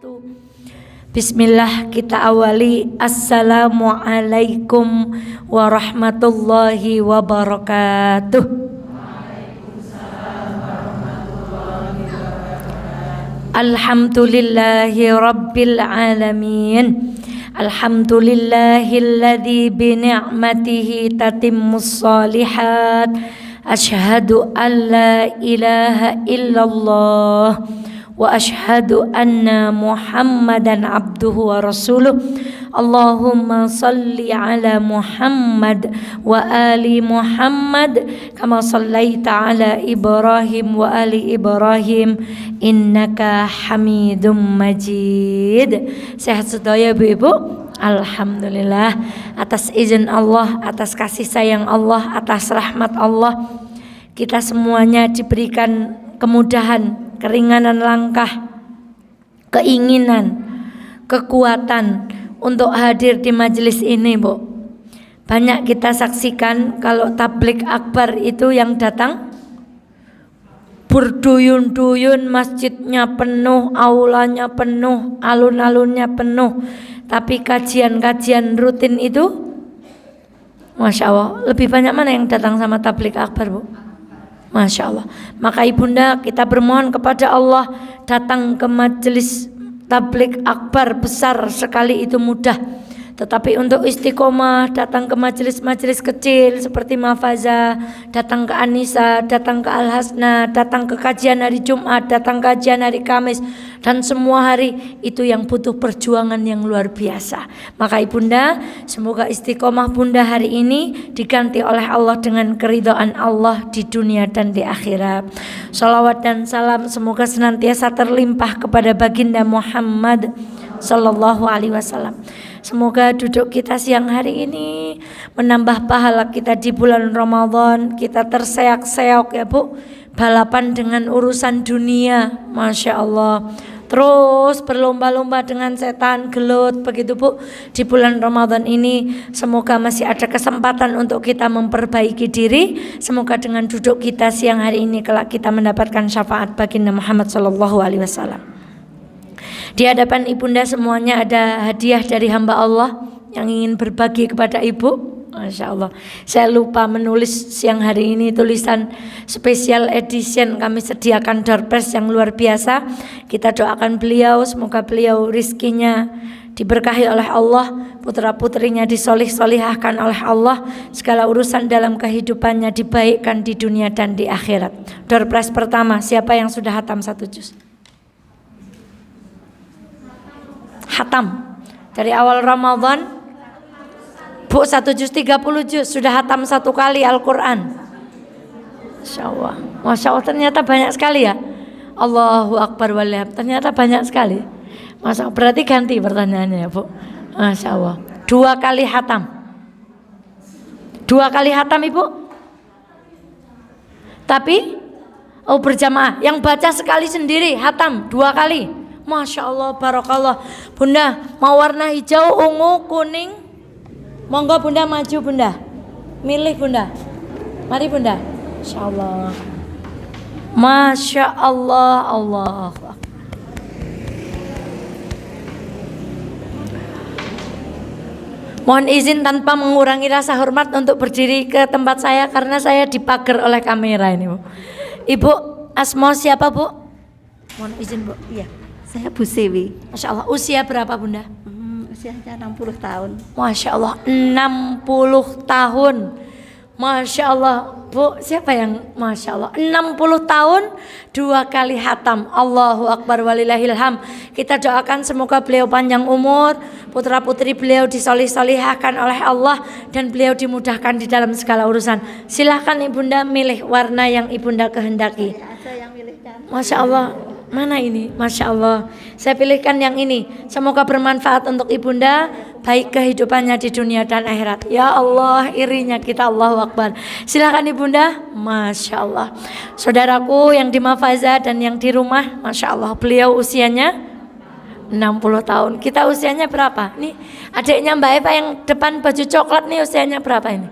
wabarakatuh. Bismillah, kita awali. Assalamualaikum warahmatullahi wabarakatuh. Alhamdulillahi rabbil alamin. Alhamdulillahilladzi bi ni'matihi tatimmus shalihat. Asyhadu an la ilaha illallah wa asyhadu anna Muhammadan abduhu wa rasuluh. Allahumma salli ala Muhammad wa ali Muhammad kama sallaita ala Ibrahim wa ali Ibrahim innaka Hamidum Majid. Sehat sedaya Ibu-ibu? Alhamdulillah, atas izin Allah, atas kasih sayang Allah, atas rahmat Allah, kita semuanya diberikan kemudahan, keringanan langkah, keinginan, kekuatan untuk hadir di majelis ini, Bu. Banyak kita saksikan kalau tablik akbar itu yang datang berduyun-duyun, masjidnya penuh, aulanya penuh, alun-alunnya penuh. Tapi kajian-kajian rutin itu, Masya Allah, lebih banyak mana yang datang sama tablik akbar, Bu? Masya Allah. Maka ibunda, kita bermohon kepada Allah, datang ke majelis tablik akbar besar sekali itu mudah. Tetapi untuk istiqomah, datang ke majelis-majelis kecil seperti Mafaza, datang ke Anissa, datang ke Al-Hasna, datang ke kajian hari Jumat, datang kajian hari Kamis, dan semua hari itu yang butuh perjuangan yang luar biasa. Maka ibunda, semoga istiqomah bunda hari ini diganti oleh Allah dengan keridhaan Allah di dunia dan di akhirat. Salawat dan salam semoga senantiasa terlimpah kepada baginda Muhammad sallallahu alaihi wasallam. Semoga duduk kita siang hari ini menambah pahala kita di bulan Ramadan. Kita terseok-seok ya Bu, balapan dengan urusan dunia, Masya Allah. Terus berlomba-lomba dengan setan, gelut, begitu Bu. Di bulan Ramadan ini semoga masih ada kesempatan untuk kita memperbaiki diri. Semoga dengan duduk kita siang hari ini kelak kita mendapatkan syafaat baginda Muhammad sallallahu alaihi wasallam. Di hadapan ibunda semuanya ada hadiah dari hamba Allah yang ingin berbagi kepada ibu. Masya Allah, saya lupa menulis siang hari ini tulisan special edition. Kami sediakan door prize yang luar biasa. Kita doakan beliau, semoga beliau rizkinya diberkahi oleh Allah, putra putrinya disolih-solihahkan oleh Allah, segala urusan dalam kehidupannya dibaikkan di dunia dan di akhirat. Door prize pertama, siapa yang sudah hatam 1 juz? Hatam dari awal Ramadan, Bu, 1 juz 30 juz sudah hatam 1 kali Al-Quran. Masya Allah, Masya Allah, ternyata banyak sekali ya. Allahu Akbar walhamdulillah, ternyata banyak sekali. Masya Allah, berarti ganti pertanyaannya ya Bu. Masya Allah, 2 kali hatam. 2 kali hatam Ibu. Tapi berjamaah, yang baca sekali sendiri hatam 2 kali. Masya Allah, barakallah. Bunda, mau warna hijau, ungu, kuning? Monggo Bunda maju Bunda. Milih Bunda. Mari Bunda. Masya Allah. Masya Allah, Allah. Mohon izin tanpa mengurangi rasa hormat untuk berdiri ke tempat saya karena saya dipagar oleh kamera ini Bu. Ibu, asma siapa Bu? Mohon izin Bu. Iya. Saya Bu Sewi. Masya Allah, usia berapa Bunda? Usianya 60 tahun. Masya Allah, 60 tahun. Masya Allah, Bu, siapa yang Masya Allah 60 tahun 2 kali hatam. Allahu Akbar walillahilham. Kita doakan semoga beliau panjang umur, putra putri beliau disolih-solihahkan oleh Allah, dan beliau dimudahkan di dalam segala urusan. Silahkan ibunda milih warna yang ibunda kehendaki. Ada yang milihkan. Masya Allah. Mana ini? Masya Allah, saya pilihkan yang ini. Semoga bermanfaat untuk ibunda, baik kehidupannya di dunia dan akhirat. Ya Allah, irinya kita, Allahu Akbar. Silakan ibunda. Masya Allah. Saudaraku yang di Mafaza dan yang di rumah, Masya Allah, beliau usianya 60 tahun. Kita usianya berapa? Nih adiknya Mbak Eva yang depan baju coklat nih usianya berapa ini?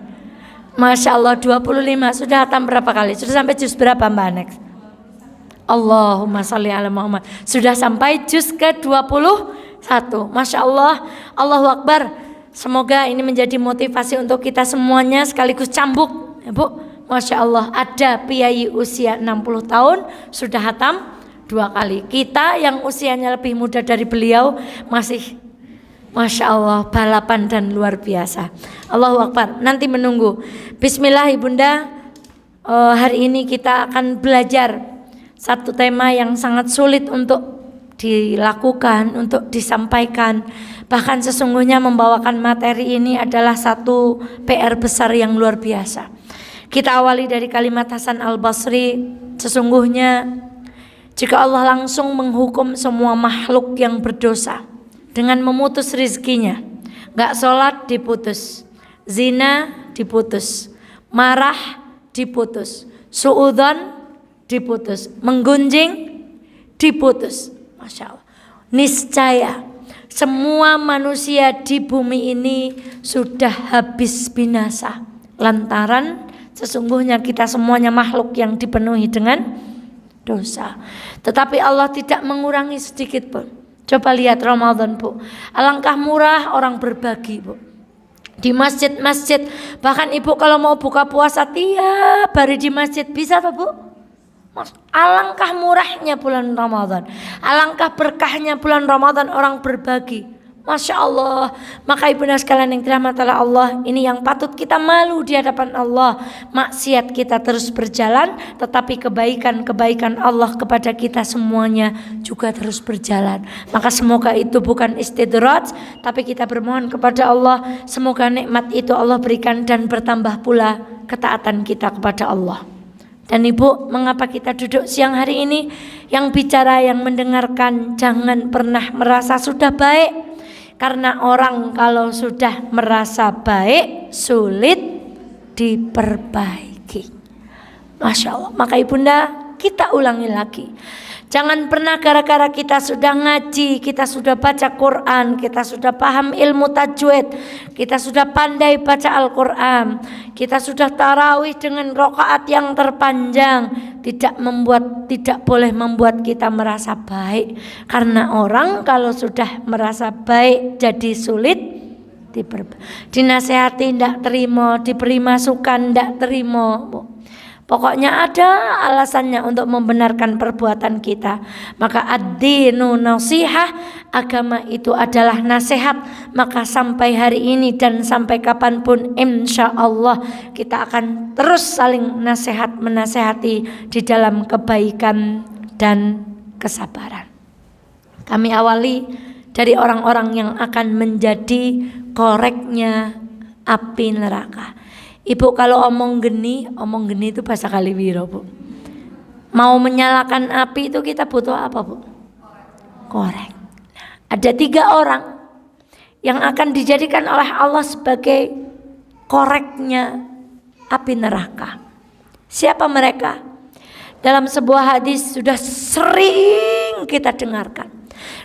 Masya Allah, 25. Sudah hatam berapa kali? Sudah sampai juz berapa Mbak Anex? Allahumma sholli ala Muhammad. Sudah sampai juz ke-21. Masya Allah, Allahu Akbar. Semoga ini menjadi motivasi untuk kita semuanya sekaligus cambuk, ya Bu. Masya Allah, ada piai usia 60 tahun sudah hatam 2 kali. Kita yang usianya lebih muda dari beliau masih Masya Allah, balapan dan luar biasa. Allahu Akbar. Nanti menunggu. Bismillah Ibunda. Hari ini kita akan belajar satu tema yang sangat sulit untuk dilakukan, untuk disampaikan. Bahkan sesungguhnya membawakan materi ini adalah satu PR besar yang luar biasa. Kita awali dari kalimat Hasan Al-Basri. Sesungguhnya jika Allah langsung menghukum semua makhluk yang berdosa dengan memutus rizkinya, gak sholat diputus, zina diputus, marah diputus, suudzon diputus, menggunjing diputus. Masya Allah. Niscaya semua manusia di bumi ini sudah habis binasa. Lantaran sesungguhnya kita semuanya makhluk yang dipenuhi dengan dosa. Tetapi Allah tidak mengurangi sedikit pun. Coba lihat Ramadan, Bu. Alangkah murah orang berbagi, Bu. Di masjid-masjid, bahkan Ibu kalau mau buka puasa tiap hari di masjid bisa toh, Bu? Alangkah murahnya bulan Ramadan, alangkah berkahnya bulan Ramadan orang berbagi. Masya Allah. Maka ibunda sekalian yang dirahmati Allah, ini yang patut kita malu di hadapan Allah. Maksiat kita terus berjalan, tetapi kebaikan-kebaikan Allah kepada kita semuanya juga terus berjalan. Maka semoga itu bukan istidraj, tapi kita bermohon kepada Allah, semoga nikmat itu Allah berikan dan bertambah pula ketaatan kita kepada Allah. Dan Ibu, mengapa kita duduk siang hari ini? Yang bicara, yang mendengarkan, jangan pernah merasa sudah baik. Karena orang kalau sudah merasa baik, sulit diperbaiki. Masya Allah. Maka Ibunda, kita ulangi lagi. Jangan pernah gara-gara kita sudah ngaji, kita sudah baca Quran, kita sudah paham ilmu tajwid, kita sudah pandai baca Al-Quran, kita sudah tarawih dengan rakaat yang terpanjang, tidak boleh membuat kita merasa baik. Karena orang kalau sudah merasa baik jadi sulit dinasehati tidak terima, diberi masukan tidak terima. Pokoknya ada alasannya untuk membenarkan perbuatan kita. Maka ad-dinu nasihah, agama itu adalah nasihat. Maka sampai hari ini dan sampai kapanpun insya Allah kita akan terus saling menasehati di dalam kebaikan dan kesabaran. Kami awali dari orang-orang yang akan menjadi koreknya api neraka. Ibu kalau omong geni itu bahasa Kaliwiro, Bu. Mau menyalakan api itu kita butuh apa, Bu? Korek. Nah, ada 3 orang yang akan dijadikan oleh Allah sebagai koreknya api neraka. Siapa mereka? Dalam sebuah hadis sudah sering kita dengarkan.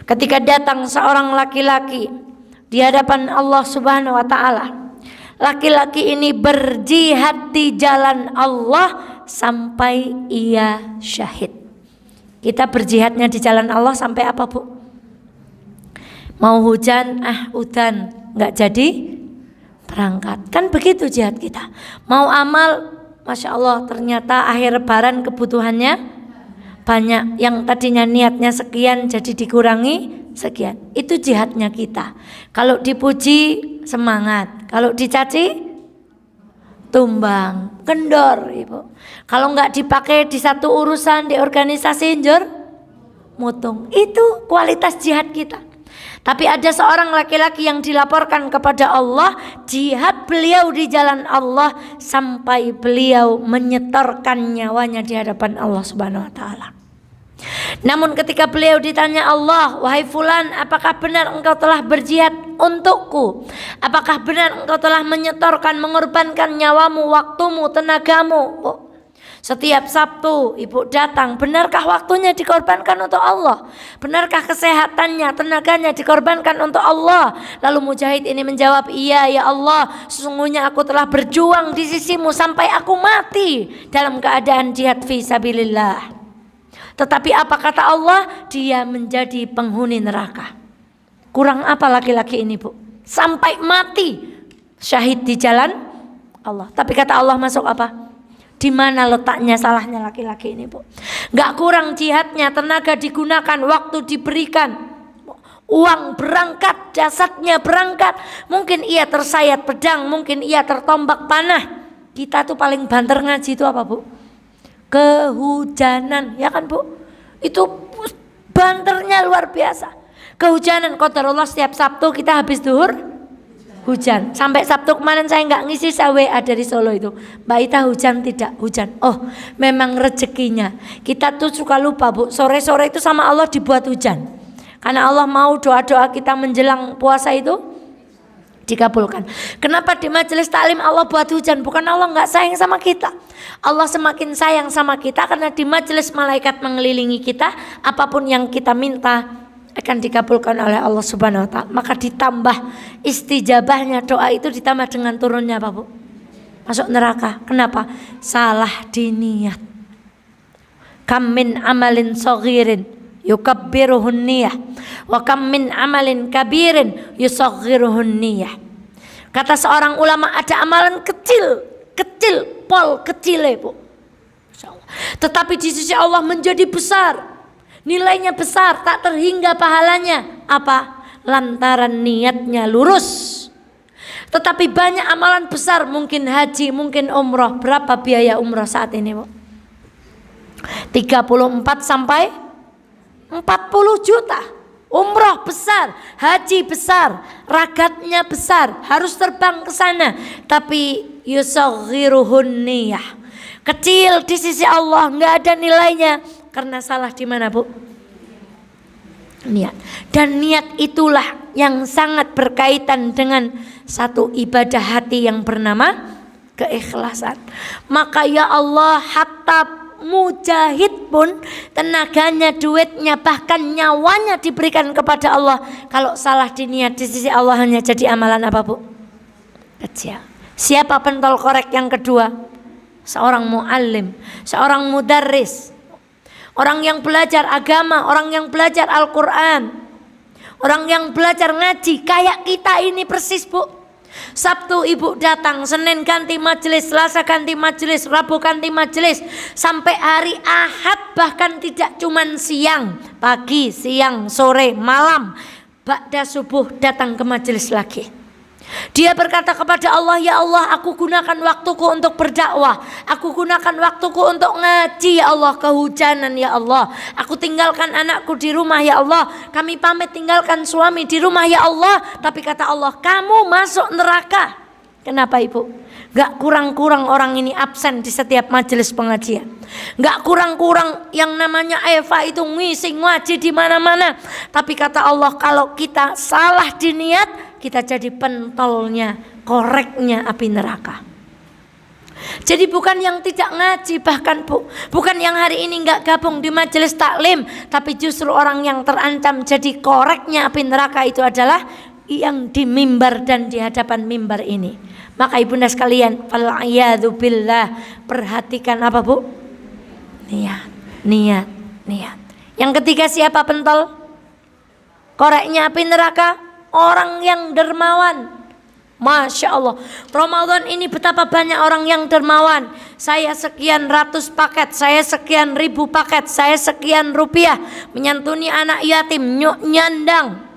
Ketika datang seorang laki-laki di hadapan Allah Subhanahu wa taala, laki-laki ini berjihad di jalan Allah sampai ia syahid. Kita berjihadnya di jalan Allah sampai apa, Bu? Mau hujan, udan, nggak jadi berangkat. Kan begitu jihad kita. Mau amal, Masya Allah, ternyata akhir lebaran kebutuhannya banyak. Yang tadinya niatnya sekian jadi dikurangi sekian. Itu jihadnya kita. Kalau dipuji semangat, kalau dicaci tumbang, kendor, Ibu. Kalau nggak dipakai di satu urusan di organisasi njur mutung. Itu kualitas jihad kita. Tapi ada seorang laki-laki yang dilaporkan kepada Allah, jihad beliau di jalan Allah sampai beliau menyetorkan nyawanya di hadapan Allah Subhanahu wa taala. Namun ketika beliau ditanya Allah, wahai fulan, apakah benar engkau telah berjihad untukku? Apakah benar engkau telah menyetorkan, mengorbankan nyawamu, waktumu, tenagamu? Setiap Sabtu Ibu datang, benarkah waktunya dikorbankan untuk Allah? Benarkah kesehatannya, tenaganya dikorbankan untuk Allah? Lalu mujahid ini menjawab, iya ya Allah, sesungguhnya aku telah berjuang di sisimu sampai aku mati dalam keadaan jihad fi sabilillah. Tetapi apa kata Allah? Dia menjadi penghuni neraka. Kurang apa laki-laki ini, Bu? Sampai mati syahid di jalan Allah. Tapi kata Allah masuk apa? Di mana letaknya salahnya laki-laki ini, Bu? Gak kurang jihadnya, tenaga digunakan, waktu diberikan, uang berangkat, jasadnya berangkat. Mungkin ia tersayat pedang, mungkin ia tertombak panah. Kita tuh paling banter ngaji itu apa, Bu? Kehujanan, ya kan, Bu? Itu banternya luar biasa. Kehujanan, qadarullah setiap Sabtu kita habis duhur hujan. Sampai Sabtu kemarin saya nggak ngisi, saya WA dari Solo itu, Mbak Ita hujan tidak? Hujan. Oh, memang rezekinya. Kita tuh suka lupa, Bu, sore-sore itu sama Allah dibuat hujan. Karena Allah mau doa-doa kita menjelang puasa itu dikabulkan. Kenapa di majelis taklim Allah buat hujan? Bukan Allah nggak sayang sama kita. Allah semakin sayang sama kita karena di majelis malaikat mengelilingi kita, apapun yang kita minta akan dikabulkan oleh Allah Subhanahu wa taala. Maka ditambah istijabahnya doa itu, ditambah dengan turunnya apa, Bu? Masuk neraka. Kenapa? Salah diniat. Kam min amalin saghirin yukabbiruhun niyah wa kam min amalin kabirin yusaghiruhun niyah. Kata seorang ulama, ada amalan kecil, pol kecil, Bu. Insyaallah. Tetapi di sisi Allah menjadi besar. Nilainya besar, tak terhingga pahalanya. Apa? Lantaran niatnya lurus. Tetapi banyak amalan besar, mungkin haji, mungkin umroh. Berapa biaya umroh saat ini, Bu? 34 sampai 40 juta. Umroh besar, haji besar, ragatnya besar, harus terbang ke sana. Tapi yusaghiruhun niyah, kecil di sisi Allah, nggak ada nilainya. Karena salah di mana, Bu? Niat. Dan niat itulah yang sangat berkaitan dengan satu ibadah hati yang bernama keikhlasan. Maka ya Allah, hatta mujahid pun tenaganya, duitnya, bahkan nyawanya diberikan kepada Allah. Kalau salah di niat di sisi Allah hanya jadi amalan apa, Bu? Kecil. Siapa pentol korek yang kedua? Seorang muallim, seorang mudarris. Orang yang belajar agama, orang yang belajar Al-Quran, orang yang belajar ngaji. Kayak kita ini persis, Bu. Sabtu ibu datang, Senin ganti majelis, Selasa ganti majelis, Rabu ganti majelis, sampai hari Ahad bahkan tidak cuman siang, pagi, siang, sore, malam, ba'da subuh datang ke majelis lagi. Dia berkata kepada Allah, ya Allah, aku gunakan waktuku untuk berdakwah, aku gunakan waktuku untuk ngaji, ya Allah. Kehujanan, ya Allah, aku tinggalkan anakku di rumah, ya Allah, kami pamit tinggalkan suami di rumah, ya Allah. Tapi kata Allah, kamu masuk neraka. Kenapa, Ibu? Gak kurang-kurang orang ini absen di setiap majelis pengajian. Gak kurang-kurang yang namanya Eva itu ngisi ngaji di mana-mana. Tapi kata Allah, kalau kita salah di niat, kita jadi pentolnya, koreknya api neraka. Jadi bukan yang tidak ngaji, bahkan, Bu, bukan yang hari ini nggak gabung di majelis taklim, tapi justru orang yang terancam jadi koreknya api neraka itu adalah yang di mimbar dan di hadapan mimbar ini. Maka ibunda sekalian, fal'iyadzu billah, perhatikan apa, Bu? Niat. Yang ketiga, siapa pentol koreknya api neraka? Orang yang dermawan. Masya Allah, Ramadan ini betapa banyak orang yang dermawan. Saya sekian ratus paket, saya sekian ribu paket, saya sekian rupiah menyantuni anak yatim, nyandang.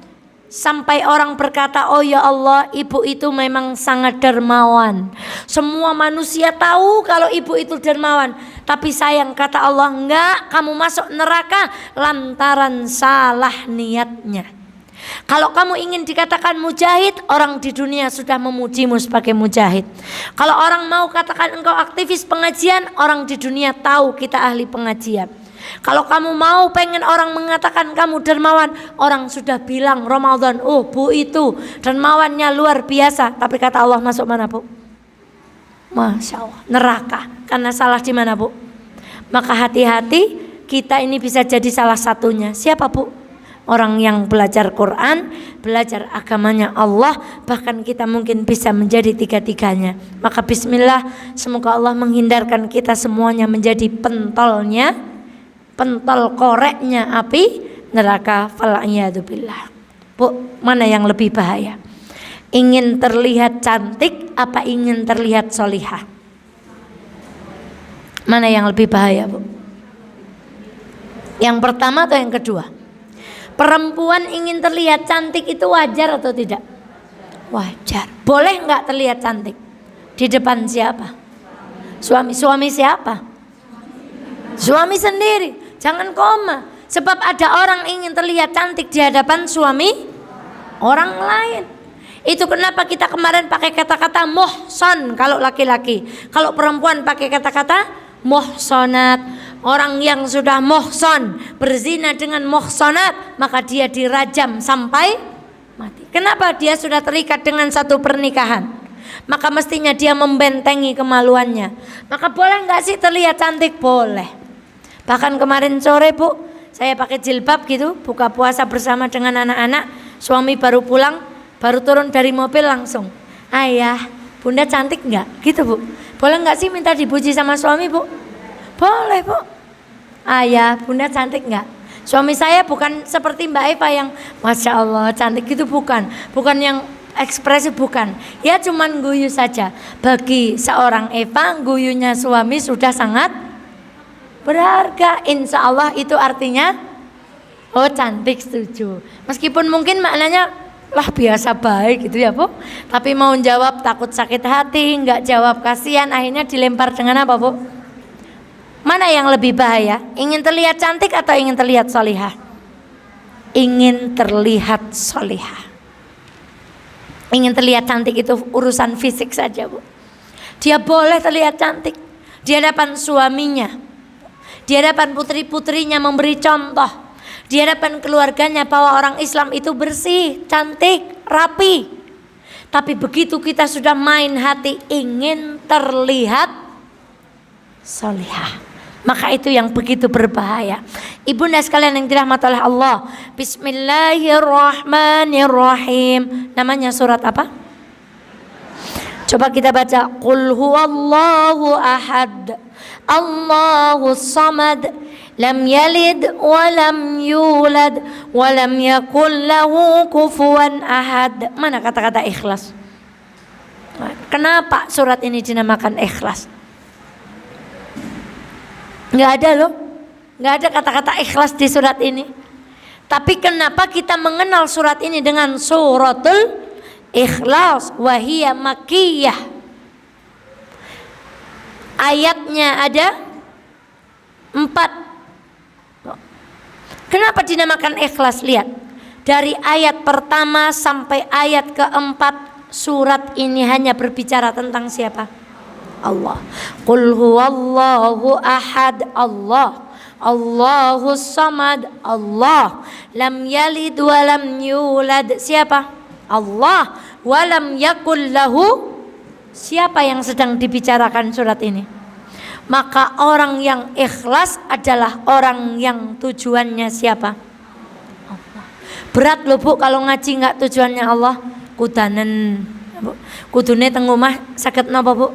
Sampai orang berkata, oh ya Allah, ibu itu memang sangat dermawan. Semua manusia tahu kalau ibu itu dermawan. Tapi sayang, kata Allah, enggak, kamu masuk neraka lantaran salah niatnya. Kalau kamu ingin dikatakan mujahid, orang di dunia sudah memujimu sebagai mujahid. Kalau orang mau katakan engkau aktivis pengajian, orang di dunia tahu kita ahli pengajian. Kalau kamu mau pengen orang mengatakan kamu dermawan, orang sudah bilang Ramadan, oh Bu itu dermawannya luar biasa. Tapi kata Allah, masuk mana, Bu? Masya Allah, neraka. Karena salah di mana, Bu? Maka hati-hati, kita ini bisa jadi salah satunya. Siapa, Bu? Orang yang belajar Quran, belajar agamanya Allah, bahkan kita mungkin bisa menjadi tiga-tiganya. Maka bismillah, semoga Allah menghindarkan kita semuanya menjadi pentolnya pentol koreknya api neraka. Fal'iyadzubillah. Bu, mana yang lebih bahaya? Ingin terlihat cantik apa ingin terlihat solihah? Mana yang lebih bahaya, Bu? Yang pertama atau yang kedua? Perempuan ingin terlihat cantik itu wajar atau tidak? Wajar. Boleh nggak terlihat cantik? Di depan siapa? Suami. Suami siapa? Suami sendiri. Jangan koma. Sebab ada orang ingin terlihat cantik di hadapan suami orang lain. Itu kenapa kita kemarin pakai kata-kata muhson kalau laki-laki. Kalau perempuan pakai kata-kata muhsonat. Orang yang sudah muhson berzina dengan muhsonat, maka dia dirajam sampai mati. Kenapa? Dia sudah terikat dengan satu pernikahan. Maka mestinya dia membentengi kemaluannya. Maka boleh nggak sih terlihat cantik? Boleh. Bahkan kemarin sore, Bu, saya pakai jilbab gitu, buka puasa bersama dengan anak-anak. Suami baru pulang, baru turun dari mobil langsung, "Ayah, Bunda cantik nggak?" Gitu, Bu. Boleh nggak sih minta dipuji sama suami, Bu? Boleh, Bu. "Ayah, Bunda cantik nggak?" Suami saya bukan seperti Mbak Eva yang Masya Allah cantik gitu, bukan. Bukan yang ekspresi, bukan. Ya cuman guyu saja. Bagi seorang Eva, guyunya suami sudah sangat berharga. Insya Allah itu artinya oh cantik, setuju. Meskipun mungkin maknanya lah biasa baik gitu ya, Bu. Tapi mau jawab takut sakit hati, nggak jawab kasihan, akhirnya dilempar dengan apa, Bu? Mana yang lebih bahaya? Ingin terlihat cantik atau ingin terlihat solihah? Ingin terlihat solihah. Ingin terlihat cantik itu urusan fisik saja, Bu. Dia boleh terlihat cantik di hadapan suaminya, di hadapan putri-putrinya memberi contoh, di hadapan keluarganya bahwa orang Islam itu bersih, cantik, rapi. Tapi begitu kita sudah main hati ingin terlihat solihah, maka itu yang begitu berbahaya. Ibunda sekalian yang dirahmati oleh Allah, Bismillahirrahmanirrahim. Namanya surat apa? Coba kita baca. Qul huwallahu ahad, Allahus samad, lam yalid wa lam yulad wa lam yakul lahu kufuwan ahad. Mana kata-kata ikhlas? Kenapa surat ini dinamakan ikhlas? Nggak ada loh, nggak ada kata-kata ikhlas di surat ini. Tapi kenapa kita mengenal surat ini dengan suratul Ikhlas? Wahiyya makkiyah. Ayatnya ada 4. Kenapa dinamakan ikhlas? Lihat, dari ayat pertama sampai ayat keempat, surat ini hanya berbicara tentang siapa? Allah. Qul huwallahu ahad, Allah. Allahus samad, Allah. Lam yalid wa lam yulad, siapa? Allah. Wa lam yakul lahu, siapa yang sedang dibicarakan surat ini? Maka orang yang ikhlas adalah orang yang tujuannya siapa? Allah. Berat loh, Bu, kalau ngaji nggak tujuannya Allah. Kudanen, kudune teng omah saged napa, Bu?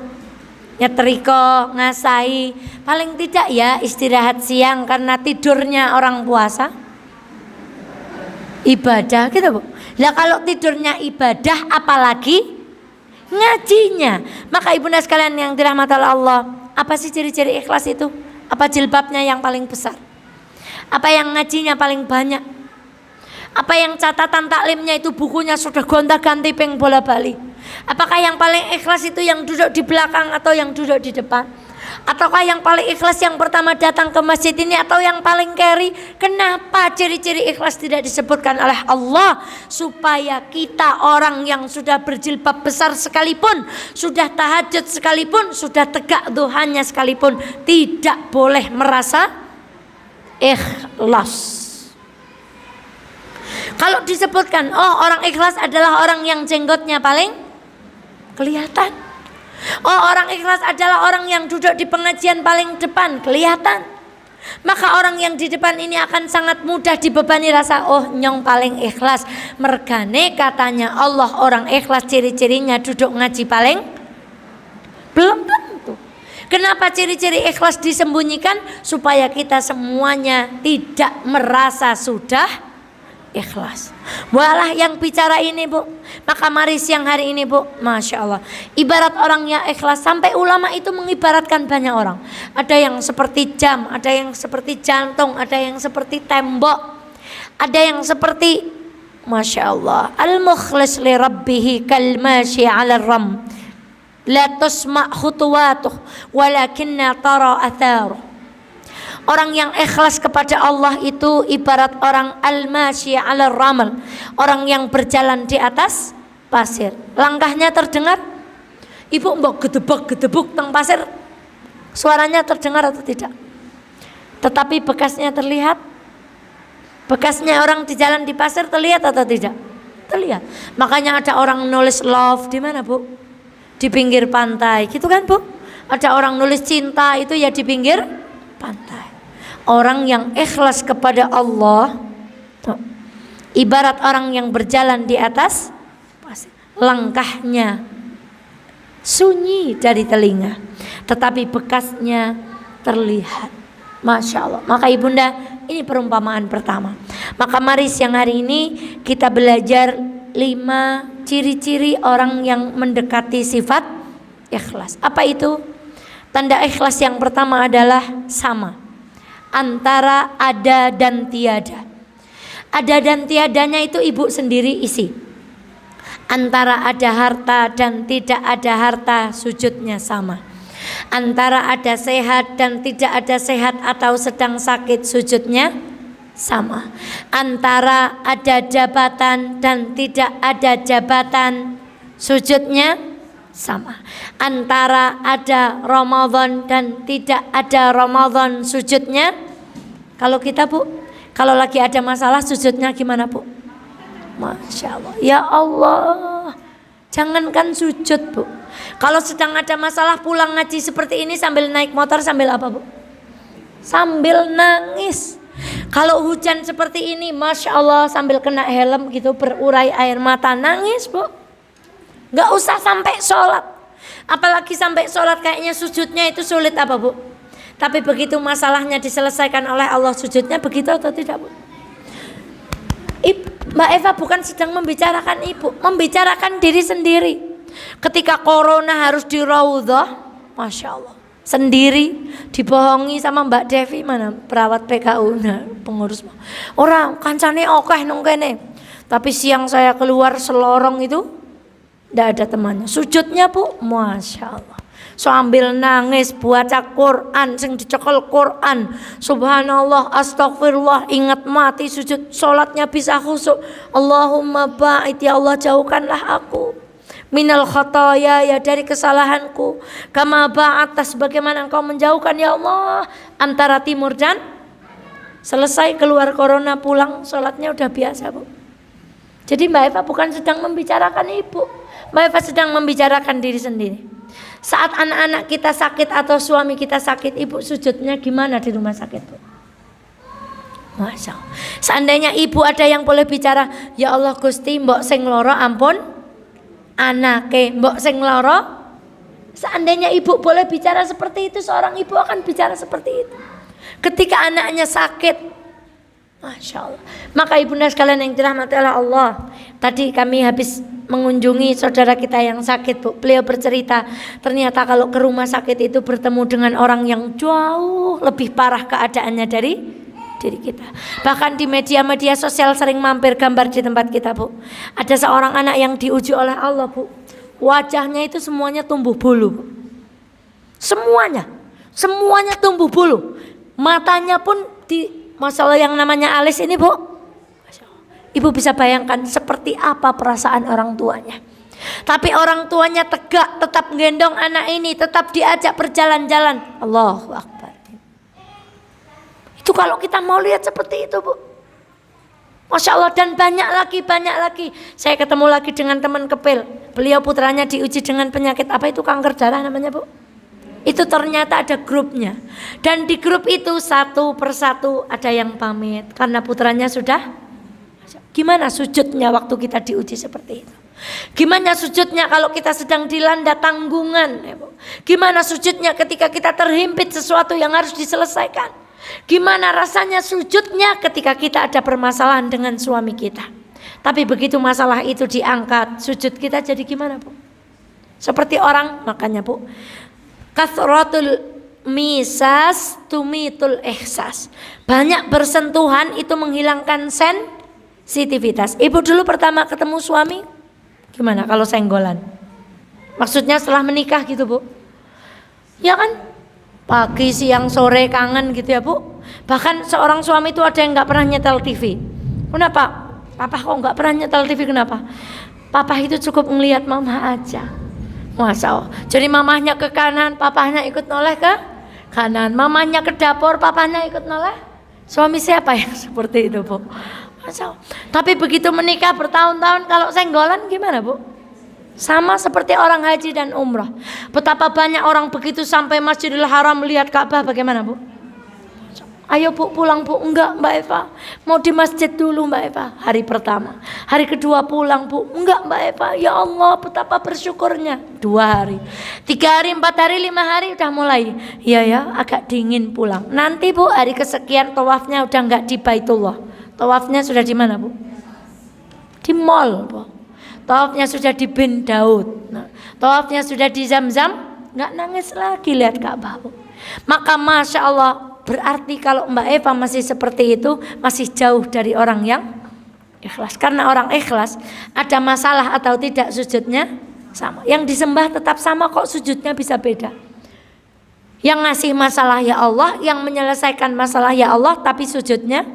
Nyetrika, ngasai, paling tidak ya istirahat siang karena tidurnya orang puasa ibadah gitu, Bu. Lah kalau tidurnya ibadah apalagi ngajinya. Maka ibunda sekalian yang dirahmati Allah, apa sih ciri-ciri ikhlas itu? Apa jilbabnya yang paling besar? Apa yang ngajinya paling banyak? Apa yang catatan taklimnya itu bukunya sudah gonta-ganti ping bola-balik? Apakah yang paling ikhlas itu yang duduk di belakang atau yang duduk di depan? Ataukah yang paling ikhlas yang pertama datang ke masjid ini atau yang paling carry? Kenapa ciri-ciri ikhlas tidak disebutkan oleh Allah? Supaya kita orang yang sudah berjilbab besar sekalipun, sudah tahajud sekalipun, sudah tegak duhanya sekalipun, tidak boleh merasa ikhlas. Kalau disebutkan, oh orang ikhlas adalah orang yang jenggotnya paling kelihatan. Oh orang ikhlas adalah orang yang duduk di pengajian paling depan, kelihatan. Maka orang yang di depan ini akan sangat mudah dibebani rasa, oh nyong paling ikhlas. Mergane katanya Allah orang ikhlas ciri-cirinya duduk ngaji paling belum tentu. Kenapa ciri-ciri ikhlas disembunyikan? Supaya kita semuanya tidak merasa sudah ikhlas. Walah yang bicara ini Bu. Maka mari siang hari ini Bu, Masya Allah, ibarat orang yang ikhlas. Sampai ulama itu mengibaratkan banyak orang. Ada yang seperti jam, ada yang seperti jantung, ada yang seperti tembok, ada yang seperti, Masya Allah, al-mukhlis li rabbihi kal-mashi ala ram la tusma' khutuwatuh walakinna tara atharuh. Orang yang ikhlas kepada Allah itu ibarat orang al-mashi ala ramal, orang yang berjalan di atas pasir. Langkahnya terdengar, ibu mbok gedebuk teng pasir, suaranya terdengar atau tidak? Tetapi bekasnya terlihat. Bekasnya orang di jalan di pasir terlihat atau tidak? Terlihat. Makanya ada orang nulis love di mana Bu? Di pinggir pantai, gitu kan Bu? Ada orang nulis cinta itu ya di pinggir pantai. Orang yang ikhlas kepada Allah ibarat orang yang berjalan di atas pasir. Langkahnya sunyi dari telinga, tetapi bekasnya terlihat. Masya Allah. Maka ibunda, ini perumpamaan pertama. Maka mari siang hari ini kita belajar 5 ciri-ciri orang yang mendekati sifat ikhlas. Apa itu? Tanda ikhlas yang pertama adalah sama antara ada dan tiada. Ada dan tiadanya itu ibu sendiri isi. Antara ada harta dan tidak ada harta, sujudnya sama. Antara ada sehat dan tidak ada sehat atau sedang sakit, sujudnya sama. Antara ada jabatan dan tidak ada jabatan, sujudnya sama. Antara ada Ramadan dan tidak ada Ramadan, sujudnya. Kalau kita Bu, kalau lagi ada masalah sujudnya gimana Bu? Masya Allah. Ya Allah, jangankan sujud Bu, kalau sedang ada masalah pulang ngaji seperti ini sambil naik motor sambil apa Bu? Sambil nangis. Kalau hujan seperti ini, Masya Allah, sambil kena helm gitu berurai air mata, nangis Bu. Gak usah sampai sholat, apalagi sampai sholat kayaknya sujudnya itu sulit apa Bu? Tapi begitu masalahnya diselesaikan oleh Allah, sujudnya begitu atau tidak Bu? Mbak Eva bukan sedang membicarakan ibu, membicarakan diri sendiri. Ketika corona harus di raudhah, Masya Allah, sendiri dibohongi sama Mbak Devi, mana perawat PKU, nah, pengurus. Orang kancane okeh nang kene. Tapi siang saya keluar selorong itu tidak ada temannya. Sujudnya Bu, Masya Allah, sambil nangis baca Quran, sing dicekel Quran, subhanallah, astagfirullah, ingat mati sujud, sholatnya bisa khusyuk. Allahumma ba'id, ya Allah jauhkanlah aku minal khataya, ya dari kesalahanku, kama ba'atta, sebagaimana engkau menjauhkan ya Allah antara timur dan. Selesai keluar corona pulang, sholatnya udah biasa Bu. Jadi Mbak Eva bukan sedang membicarakan ibu, Mbak Eva sedang membicarakan diri sendiri. Saat anak-anak kita sakit atau suami kita sakit, ibu sujudnya gimana di rumah sakit Bu? Masya Allah. Seandainya ibu ada yang boleh bicara, ya Allah Gusti, mbok sing loro ampun anake, mbok sing loro. Seandainya ibu boleh bicara seperti itu, seorang ibu akan bicara seperti itu ketika anaknya sakit. Masya Allah. Maka ibunda sekalian yang dirahmati oleh Allah, tadi kami habis mengunjungi saudara kita yang sakit Bu. Beliau bercerita, ternyata kalau ke rumah sakit itu bertemu dengan orang yang jauh lebih parah keadaannya dari diri kita. Bahkan di media-media sosial sering mampir gambar di tempat kita Bu. Ada seorang anak yang diuji oleh Allah Bu. Wajahnya itu semuanya tumbuh bulu Bu. Semuanya tumbuh bulu. Matanya pun di masalah yang namanya alis ini Bu, ibu bisa bayangkan seperti apa perasaan orang tuanya. Tapi orang tuanya tegak, tetap gendong anak ini, tetap diajak berjalan-jalan. Allahu Akbar. Itu kalau kita mau lihat seperti itu Bu, Masya Allah. Dan banyak lagi. Saya ketemu lagi dengan teman kepil, beliau putranya diuji dengan penyakit apa itu, kanker darah namanya Bu. Itu ternyata ada grupnya, dan di grup itu satu persatu ada yang pamit karena putranya sudah Gimana sujudnya waktu kita diuji seperti itu? Gimana sujudnya kalau kita sedang dilanda tanggungan? Gimana sujudnya ketika kita terhimpit sesuatu yang harus diselesaikan? Gimana rasanya sujudnya ketika kita ada permasalahan dengan suami kita? Tapi begitu masalah itu diangkat, sujud kita jadi gimana, Bu? Seperti orang, makanya Bu, kasratul misas tumitul ihsas. Banyak bersentuhan itu menghilangkan sensitivitas. Ibu dulu pertama ketemu suami gimana kalau senggolan? Maksudnya setelah menikah gitu, Bu? Ya kan? Pagi, siang, sore kangen gitu ya, Bu. Bahkan seorang suami itu ada yang gak pernah nyetel TV. Kenapa? Papa kok gak pernah nyetel TV, kenapa? Papa itu cukup ngelihat mama aja. Masya Allah. Jadi mamahnya ke kanan, papahnya ikut noleh ke kanan. Mamahnya ke dapur, papahnya ikut noleh. Suami siapa yang seperti itu, Bu? Masya Allah. Tapi begitu menikah bertahun-tahun, kalau senggolan gimana, Bu? Sama seperti orang haji dan umrah. Betapa banyak orang begitu sampai Masjidil Haram melihat Ka'bah, bagaimana, Bu? Ayo, Bu, pulang, Bu. Enggak, Mbak Eva, mau di masjid dulu, Mbak Eva. Hari pertama. Hari kedua pulang, Bu. Enggak, Mbak Eva, ya Allah, betapa bersyukurnya. 2 hari, 3 hari, 4 hari, 5 hari udah mulai. Iya ya, agak dingin pulang. Nanti, Bu, hari kesekian tawafnya udah enggak di Baitullah. Tawafnya sudah di mana, Bu? Di mall, Bu. Tawafnya sudah di Bin Daud. Nah, tawafnya sudah di Zamzam, enggak nangis lagi lihat Ka'bah, Bu. Maka Masya Allah, berarti kalau Mbak Eva masih seperti itu, masih jauh dari orang yang ikhlas. Karena orang ikhlas, ada masalah atau tidak sujudnya sama. Yang disembah tetap sama kok, sujudnya bisa beda. Yang ngasih masalah ya Allah, yang menyelesaikan masalah ya Allah, tapi sujudnya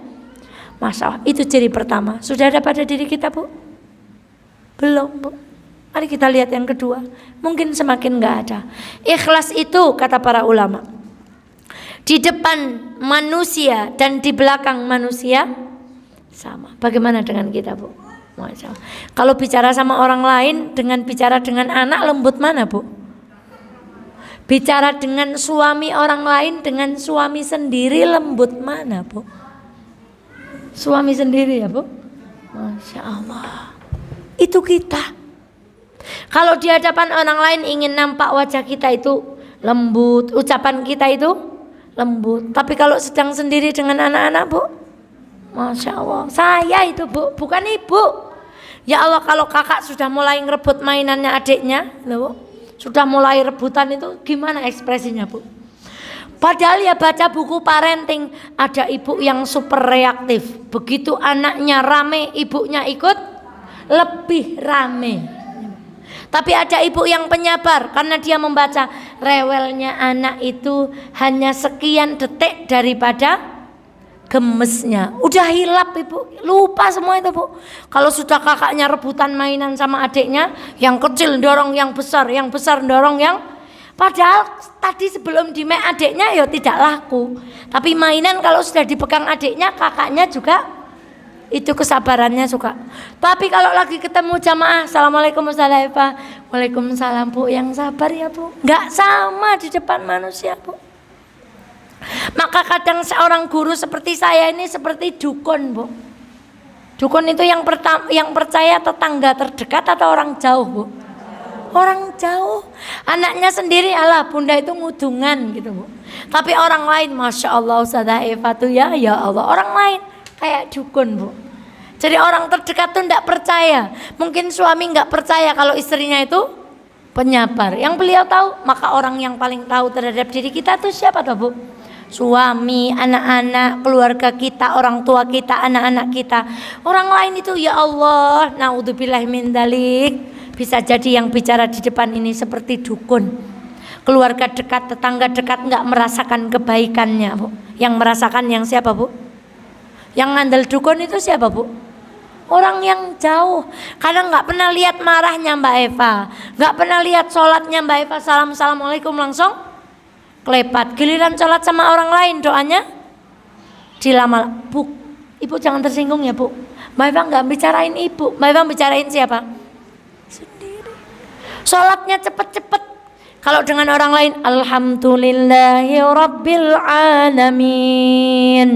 masalah. Itu ciri pertama. Sudah ada pada diri kita, Bu? Belum, Bu. Mari kita lihat yang kedua. Mungkin semakin gak ada. Ikhlas itu kata para ulama, di depan manusia dan di belakang manusia sama. Bagaimana dengan kita, Bu? Masya Allah. Kalau bicara sama orang lain dengan bicara dengan anak, lembut mana, Bu? Bicara dengan suami orang lain dengan suami sendiri, lembut mana, Bu? Suami sendiri ya, Bu? Masya Allah. Itu kita. Kalau di hadapan orang lain ingin nampak wajah kita itu lembut, ucapan kita itu lembut. Tapi kalau sedang sendiri dengan anak-anak, Bu, Masya Allah, saya itu, Bu, bukan ibu. Ya Allah, kalau kakak sudah mulai ngerebut mainannya adiknya, Bu, sudah mulai rebutan itu gimana ekspresinya, Bu? Padahal ya baca buku parenting, ada ibu yang super reaktif. Begitu anaknya rame, ibunya ikut lebih rame. Tapi ada ibu yang penyabar, karena dia membaca rewelnya anak itu hanya sekian detik daripada gemesnya. Udah hilap, Ibu, lupa semua itu, Bu. Kalau sudah kakaknya rebutan mainan sama adiknya, yang kecil dorong yang besar dorong yang, padahal tadi sebelum dimek adiknya ya tidak laku. Tapi mainan kalau sudah dipegang adiknya, kakaknya juga itu kesabarannya suka. Tapi kalau lagi ketemu jamaah, Assalamualaikum Ustazah Eva, Waalaikumsalam, Bu, yang sabar ya, Bu. Nggak sama di depan manusia, Bu. Maka kadang seorang guru seperti saya ini seperti dukun, Bu. Dukun itu yang percaya tetangga terdekat atau orang jauh, Bu? Orang jauh. Anaknya sendiri, alah bunda itu ngudungan gitu, Bu. Tapi orang lain, Masya Allah Ustazah Eva tuh ya Allah, orang lain kayak dukun, Bu. Jadi orang terdekat tuh tidak percaya. Mungkin suami nggak percaya kalau istrinya itu penyabar. Yang beliau tahu, maka orang yang paling tahu terhadap diri kita tuh siapa tuh, Bu? Suami, anak-anak, keluarga kita, orang tua kita, anak-anak kita. Orang lain itu ya Allah, naudzubillah min dzalik. Bisa jadi yang bicara di depan ini seperti dukun. Keluarga dekat, tetangga dekat nggak merasakan kebaikannya, Bu. Yang merasakan yang siapa, Bu? Yang ngandel dukun itu siapa, Bu? Orang yang jauh. Kadang nggak pernah lihat marahnya Mbak Eva, nggak pernah lihat sholatnya Mbak Eva, assalamualaikum langsung kelepat. Giliran sholat sama orang lain doanya dilama. Bu, Ibu jangan tersinggung ya, Bu. Mbak Eva nggak bicarain Ibu, Mbak Eva bicarain siapa? Sendiri. Sholatnya cepet-cepet. Kalau dengan orang lain, alhamdulillahi rabbil alamin,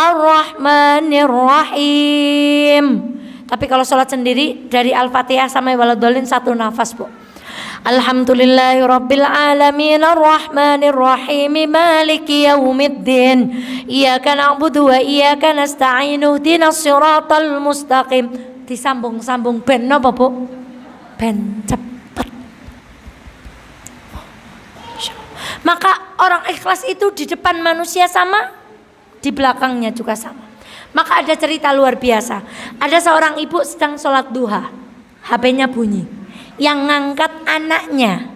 Ar-Rahmanir-Rahim. Tapi kalau sholat sendiri dari Al-Fatihah sampai waladhdallin satu nafas, Bu. Alhamdulillahirabbil alamin arrahmanir rahim maliki yaumiddin iyyaka na'budu wa iyyaka nasta'in ihdinas siratal mustaqim. Disambung-sambung ben napa, Bu? Ben cepet. Maka orang ikhlas itu di depan manusia sama, di belakangnya juga sama. Maka ada cerita luar biasa. Ada seorang ibu sedang sholat duha, HP-nya bunyi. Yang ngangkat anaknya.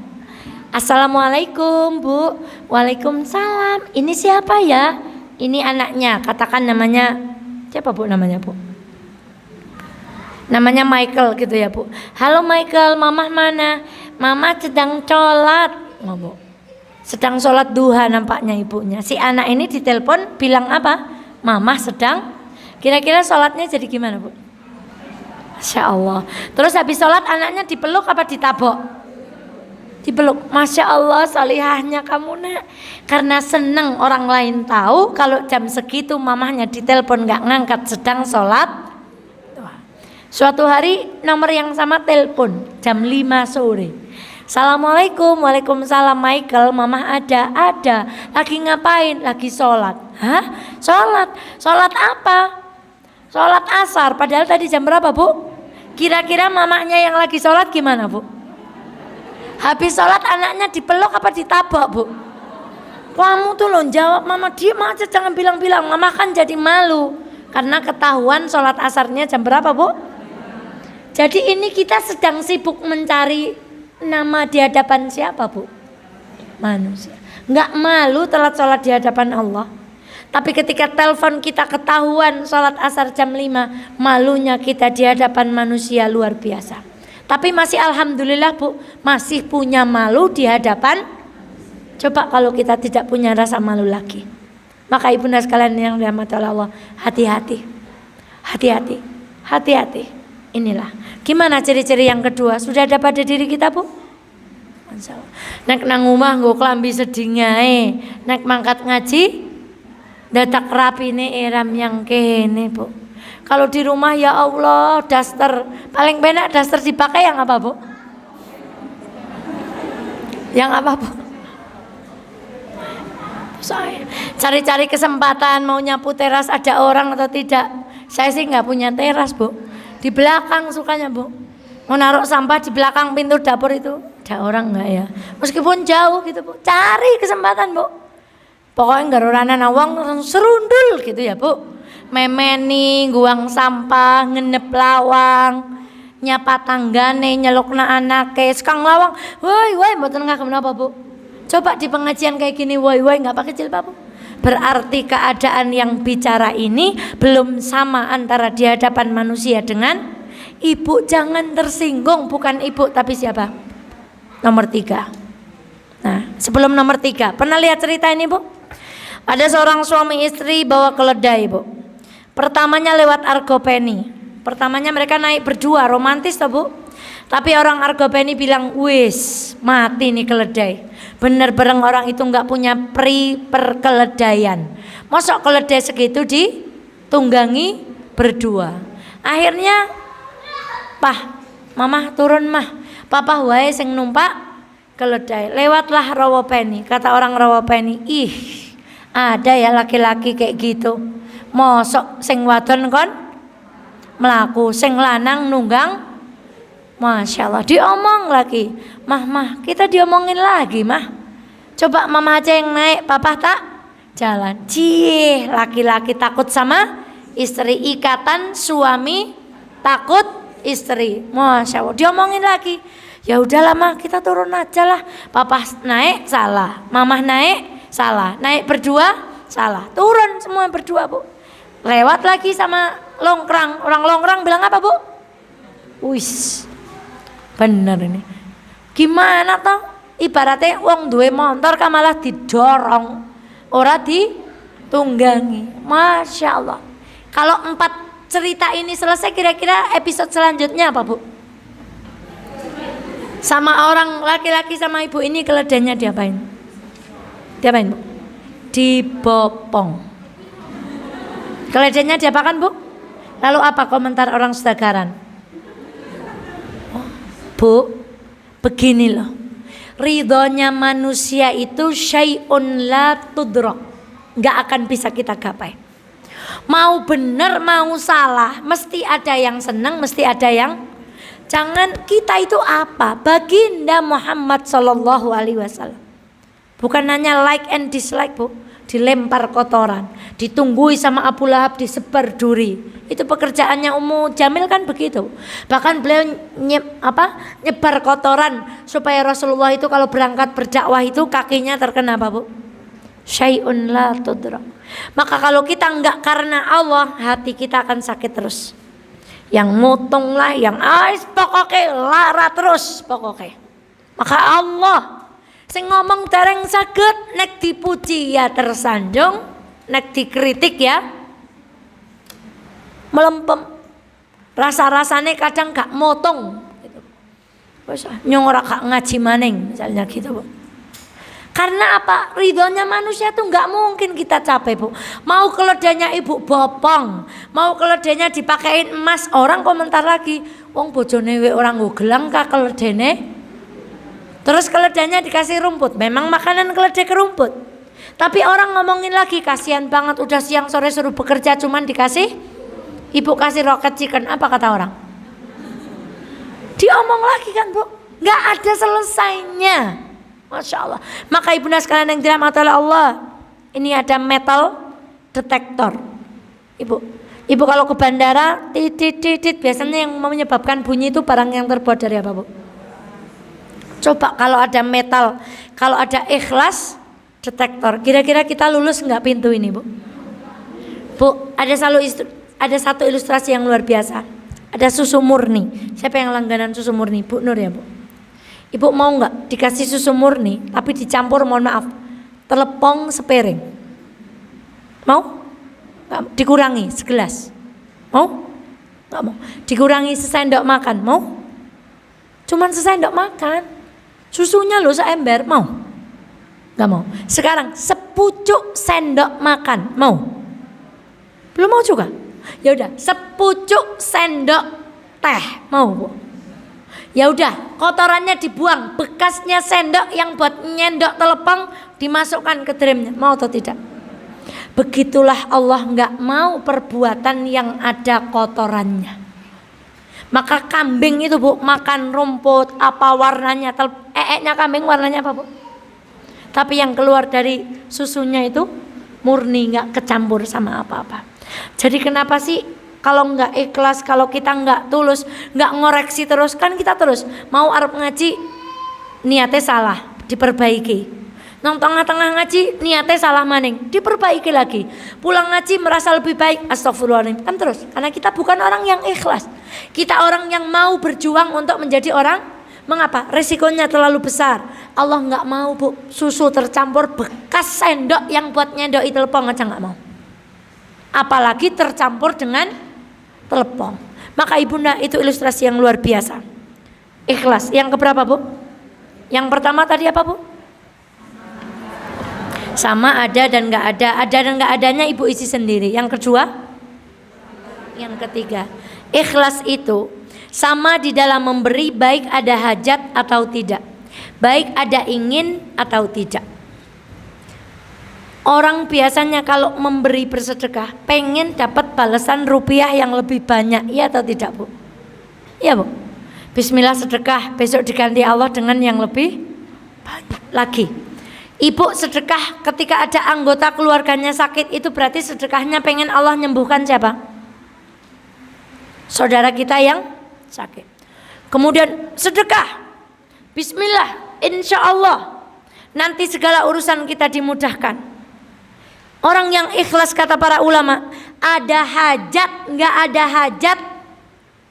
Assalamualaikum, Bu. Waalaikumsalam. Ini siapa ya? Ini anaknya. Katakan namanya siapa, Bu, namanya, Bu? Namanya Michael gitu ya, Bu. Halo Michael, Mama mana? Mama sedang sholat. Oh, Bu. Sedang sholat duha nampaknya ibunya. Si anak ini ditelepon bilang apa? Mama sedang. Kira-kira sholatnya jadi gimana, Bu? Masya Allah. Terus habis sholat anaknya dipeluk apa ditabok? Dipeluk. Masya Allah, salihahnya kamu, Nak. Karena seneng orang lain tahu kalau jam segitu mamahnya ditelepon gak ngangkat sedang sholat. Suatu hari nomor yang sama telepon jam 5 sore. Assalamualaikum. Waalaikumsalam Michael. Mamah ada. Lagi ngapain? Lagi sholat. Hah? Sholat? Sholat apa? Sholat asar, padahal tadi jam berapa, Bu? Kira-kira mamahnya yang lagi sholat gimana, Bu? Habis sholat anaknya dipeluk apa ditabok, Bu? Kamu tuh loh jawab, Mama diam aja, jangan bilang-bilang. Mama kan jadi malu karena ketahuan sholat asarnya jam berapa, Bu? Jadi ini kita sedang sibuk mencari nama di hadapan siapa, Bu? Manusia. Nggak malu telat sholat di hadapan Allah. Tapi ketika telepon kita ketahuan sholat asar jam 5, malunya kita di hadapan manusia luar biasa. Tapi masih alhamdulillah, Bu, masih punya malu di hadapan. Coba kalau kita tidak punya rasa malu lagi. Maka ibunda sekalian yang dirahmati Allah, hati-hati. Hati-hati. Hati-hati. Inilah. Gimana ciri-ciri yang kedua? Sudah ada pada diri kita, Bu? Nek nang omah nggo klambi sedingae, nek mangkat ngaji dadak rapine eram yang kene, Bu. Kalau di rumah ya Allah, daster paling benak daster dipakai yang apa, Bu? Yang apa, Bu? Saya cari-cari kesempatan mau nyapu teras ada orang atau tidak. Saya sih nggak punya teras, Bu. Di belakang sukanya, Bu. Mau naruh sampah di belakang pintu dapur itu ada orang nggak ya? Meskipun jauh gitu, Bu. Cari kesempatan, Bu. Pokoknya nggak rorana nawang serundul gitu ya, Bu. Memeni, guang sampah, ngenep lawang, nyapa tanggane, nyelukna anake, sekang lawang. Woi, mboten ngagem napa, Bu? Coba di pengajian kayak gini, woi nggak pakai jilbab, Bu. Berarti keadaan yang bicara ini belum sama antara di hadapan manusia dengan ibu. Jangan tersinggung, bukan ibu tapi siapa? Nomor 3. Nah, sebelum nomor 3, pernah lihat cerita ini, Bu? Ada seorang suami istri bawa keledai, Bu. Pertamanya lewat Argopeni. Pertamanya mereka naik berdua, romantis toh, Bu. Tapi orang Argopeni bilang, wis mati nih keledai. Bener bareng orang itu nggak punya perkeledaian. Mosok keledai segitu ditunggangi berdua. Akhirnya, Mama turun mah. Papa wae sing numpak keledai. Lewatlah Rawopeni. Kata orang Rawopeni, ih ada ya laki-laki kayak gitu. Mosok sing wadon kon melaku, sing lanang nunggang. Masya Allah, diomong lagi. Mah, kita diomongin lagi, Mah. Coba Mama aja yang naik, Papa tak jalan. Cie, laki-laki takut sama istri. Ikatan suami takut istri. Masya Allah, diomongin lagi. Ya udahlah, Mah, kita turun aja lah. Papa naik salah, Mama naik salah, naik berdua salah, turun semua berdua, Bu. Lewat lagi sama longkrang. Orang longkrang bilang apa, Bu? Wis, bener ini. Gimana toh? Ibaratnya wong duwe motor kan malah didorong, ora ditunggangi. Masya Allah. Kalau 4 cerita ini selesai, kira-kira episode selanjutnya apa, Bu? Sama orang laki-laki sama ibu ini keledainya diapain? Diapain, Bu? Dibopong. Keledainya diapakan, Bu? Lalu apa komentar orang Sudagaran? Bu, begini loh. Ridhonya manusia itu syai'un la tudrak. Enggak akan bisa kita gapai. Mau benar, mau salah, mesti ada yang senang, mesti ada yang jangan. Kita itu apa? Baginda Muhammad sallallahu alaihi wasallam. Bukan hanya like and dislike, Bu. Dilempar kotoran, ditunggui sama Abu Lahab, disebar duri. Itu pekerjaannya Ummu Jamil kan begitu. Bahkan beliau nyebar kotoran supaya Rasulullah itu kalau berangkat berdakwah itu kakinya terkena apa, Bu? Syai'un la tudrak. Maka kalau kita enggak karena Allah, hati kita akan sakit terus. Yang motong lah, yang pokoknya lara terus pokoknya. Maka Allah sing ngomong dereng saged, nek dipuji ya tersanjung, nek dikritik ya melempem. Rasa-rasane kadang gak motong gitu. Wis nyong ora gak ngaji maning misalnya gitu, Bu. Karena apa? Ridhonya manusia tuh nggak mungkin kita capai, Bu. Mau keledainya ibu bopong, mau keledainya dipakein emas, orang komentar lagi, wong bojone we orang nggo gelang ka keledainya. Terus keledainya dikasih rumput, memang makanan keledai ke rumput. Tapi orang ngomongin lagi, kasihan banget udah siang sore suruh bekerja cuman dikasih ibu kasih rocket chicken, apa kata orang? Diomong lagi kan, Bu. Nggak ada selesainya. Masya Allah. Maka ibunda sekalian yang dirahmati oleh Allah, ini ada metal detektor. Ibu kalau ke bandara titit biasanya yang menyebabkan bunyi itu barang yang terbuat dari apa, Bu? Coba kalau ada metal, kalau ada ikhlas detektor, kira-kira kita lulus nggak pintu ini, Bu? Bu, ada satu ilustrasi yang luar biasa. Ada susu murni. Siapa yang langganan susu murni? Bu Nur ya, Bu? Ibu mau nggak dikasih susu murni tapi dicampur, mohon maaf, telepong sepiring? Mau? Nggak, dikurangi segelas? Mau? Nggak mau. Dikurangi sesendok makan? Mau? Cuman sesendok makan. Susunya loh seember, mau? Nggak mau. Sekarang sepucuk sendok makan, mau? Belum mau juga? Ya udah, sepucuk sendok teh, mau, Bu? Ya udah, kotorannya dibuang, bekasnya sendok yang buat nyendok telepon dimasukkan ke dreamnya, mau atau tidak? Begitulah Allah nggak mau perbuatan yang ada kotorannya. Maka kambing itu, Bu, makan rumput, apa warnanya, eeknya kambing warnanya apa, Bu? Tapi yang keluar dari susunya itu murni, nggak kecampur sama apa-apa. Jadi kenapa sih kalau nggak ikhlas, kalau kita nggak tulus, nggak ngoreksi terus, kan kita terus mau arep ngaji niatnya salah, diperbaiki. Nang tengah-tengah ngaji niatnya salah maning, diperbaiki lagi. Pulang ngaji merasa lebih baik, astagfirullahaladzim, kan terus. Karena kita bukan orang yang ikhlas. Kita orang yang mau berjuang untuk menjadi orang. Mengapa? Resikonya terlalu besar. Allah nggak mau, Bu, susu tercampur bekas sendok yang buat nyendok telepon aja nggak mau. Apalagi tercampur dengan telepon. Maka ibunda itu ilustrasi yang luar biasa. Ikhlas. Yang keberapa, Bu? Yang pertama tadi apa, Bu? Sama, ada dan nggak ada. Ada dan nggak adanya ibu isi sendiri. Yang kedua, yang ketiga, ikhlas itu sama di dalam memberi, baik ada hajat atau tidak, baik ada ingin atau tidak. Orang biasanya kalau memberi bersedekah pengen dapat balasan rupiah yang lebih banyak, iya atau tidak, Bu? Iya, Bu. Bismillah sedekah, besok diganti Allah dengan yang lebih banyak lagi. Ibu sedekah ketika ada anggota keluarganya sakit, itu berarti sedekahnya pengen Allah nyembuhkan siapa? Saudara kita yang sakit. Kemudian sedekah, bismillah, insya Allah nanti segala urusan kita dimudahkan. Orang yang ikhlas kata para ulama, ada hajat, nggak ada hajat,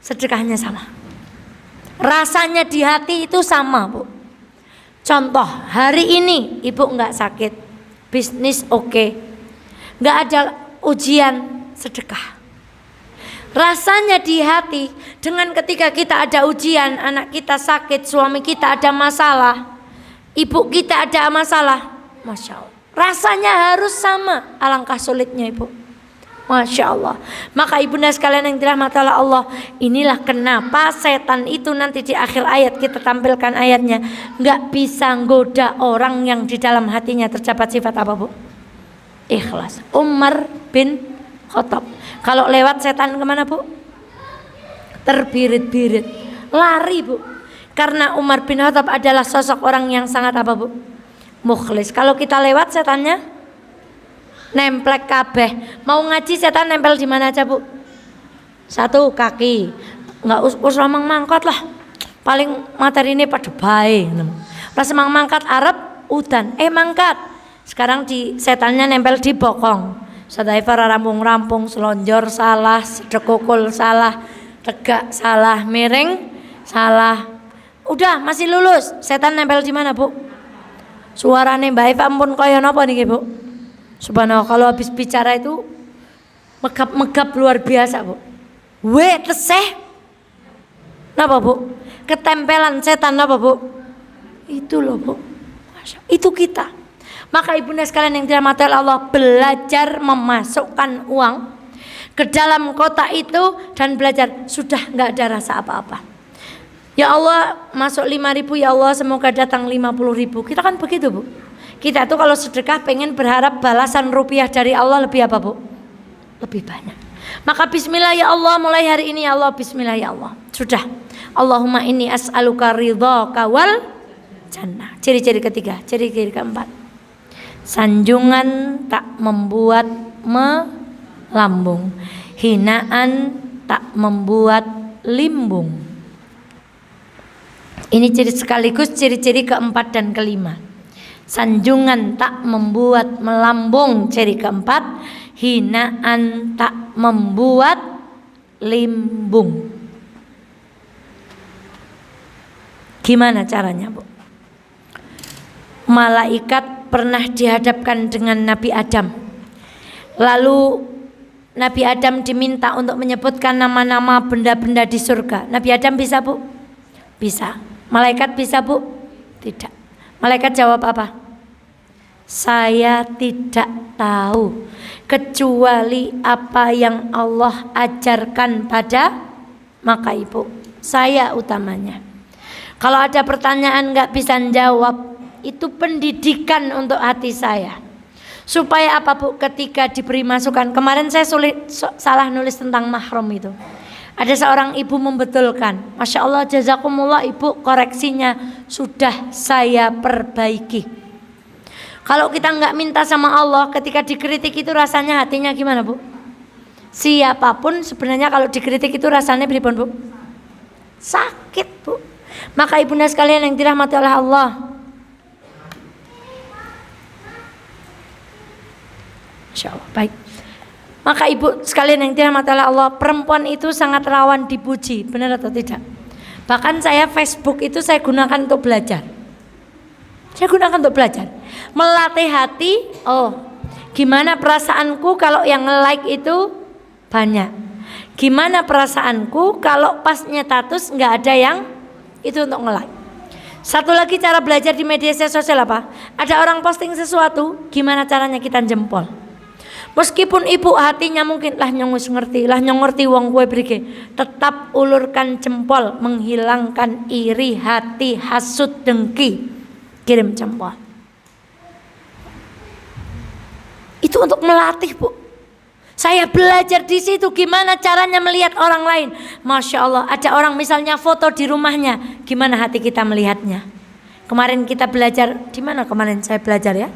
sedekahnya sama. Rasanya di hati itu sama, Bu. Contoh, hari ini ibu nggak sakit, bisnis oke, nggak ada ujian, sedekah. Rasanya di hati dengan ketika kita ada ujian, anak kita sakit, suami kita ada masalah, ibu kita ada masalah, Masya Allah. Rasanya harus sama, alangkah sulitnya, Ibu. Masya Allah. Maka ibunda sekalian yang dirahmati oleh Allah, inilah kenapa setan itu nanti di akhir ayat kita tampilkan ayatnya, nggak bisa goda orang yang di dalam hatinya terdapat sifat apa bu? Ikhlas. Umar bin Khattab kalau lewat setan kemana bu? Terbirit-birit, lari bu. Karena Umar bin Khattab adalah sosok orang yang sangat apa bu? Mukhlis. Kalau kita lewat setannya nemplek kabeh. Mau ngaji setan nempel di mana aja bu? Satu kaki, nggak usah mangkat lah. Paling materi ini pada baik. Pas mangkat Arab udan, mangkat. Sekarang di setannya nempel di bokong. Sadaifa rampung-rampung, selonjor salah, sedekukul salah, tegak salah, miring salah. Udah masih lulus. Setan nempel di mana bu? Suarane Mbak Eva ampun kaya napa niki bu? Subhanallah, kalau habis bicara itu megap-megap luar biasa bu. Teseh napa bu? Ketempelan setan napa bu? Itu loh bu. Itu kita. Maka ibunda sekalian yang dirahmati Allah, belajar memasukkan uang ke dalam kotak itu dan belajar, sudah nggak ada rasa apa-apa. Ya Allah masuk 5.000, ya Allah semoga datang 50.000. Kita kan begitu bu. Kita tuh kalau sedekah pengen berharap balasan rupiah dari Allah lebih apa bu? Lebih banyak. Maka bismillah ya Allah, mulai hari ini ya Allah, bismillah ya Allah. Sudah. Allahumma inni as'aluka ridhaka wal jannah. Ciri-ciri ketiga, ciri-ciri keempat. Sanjungan tak membuat melambung, hinaan tak membuat limbung. Ini ciri sekaligus ciri-ciri keempat dan kelima. Sanjungan tak membuat melambung, ciri keempat. Hinaan tak membuat limbung. Gimana caranya bu? Malaikat pernah dihadapkan dengan Nabi Adam. Lalu Nabi Adam diminta untuk menyebutkan nama-nama benda-benda di surga. Nabi Adam bisa bu? Bisa. Malaikat bisa bu? Tidak. Malaikat jawab apa? Saya tidak tahu kecuali apa yang Allah ajarkan pada maka ibu. Saya utamanya. Kalau ada pertanyaan nggak bisa jawab, itu pendidikan untuk hati saya. Supaya apa bu? Ketika diberi masukan, kemarin saya salah nulis tentang mahram itu. Ada seorang ibu membetulkan, Masya Allah jazakumullah ibu, koreksinya sudah saya perbaiki. Kalau kita nggak minta sama Allah, ketika dikritik itu rasanya hatinya gimana bu? Siapapun sebenarnya kalau dikritik itu rasanya pripun bu? Sakit bu. Maka ibunda sekalian yang dirahmati oleh Allah, Masya Allah, baik. Maka ibu sekalian yang dirahmati oleh Allah, perempuan itu sangat rawan dipuji, benar atau tidak? Bahkan saya Facebook itu saya gunakan untuk belajar. Saya gunakan untuk belajar, melatih hati. Oh, gimana perasaanku kalau yang like itu banyak? Gimana perasaanku kalau pas nyetatus nggak ada yang itu untuk nge-like? Satu lagi cara belajar di media sosial apa? Ada orang posting sesuatu, gimana caranya kita jempol? Meskipun ibu hatinya mungkin lah nyongus ngerti, lah nyongerti wong kue brige, tetap ulurkan jempol, menghilangkan iri hati, hasut, dengki, kirim jempol. Itu untuk melatih bu. Saya belajar di situ gimana caranya melihat orang lain. Masya Allah, ada orang misalnya foto di rumahnya, gimana hati kita melihatnya. Kemarin kita belajar di mana? Kemarin saya belajar ya.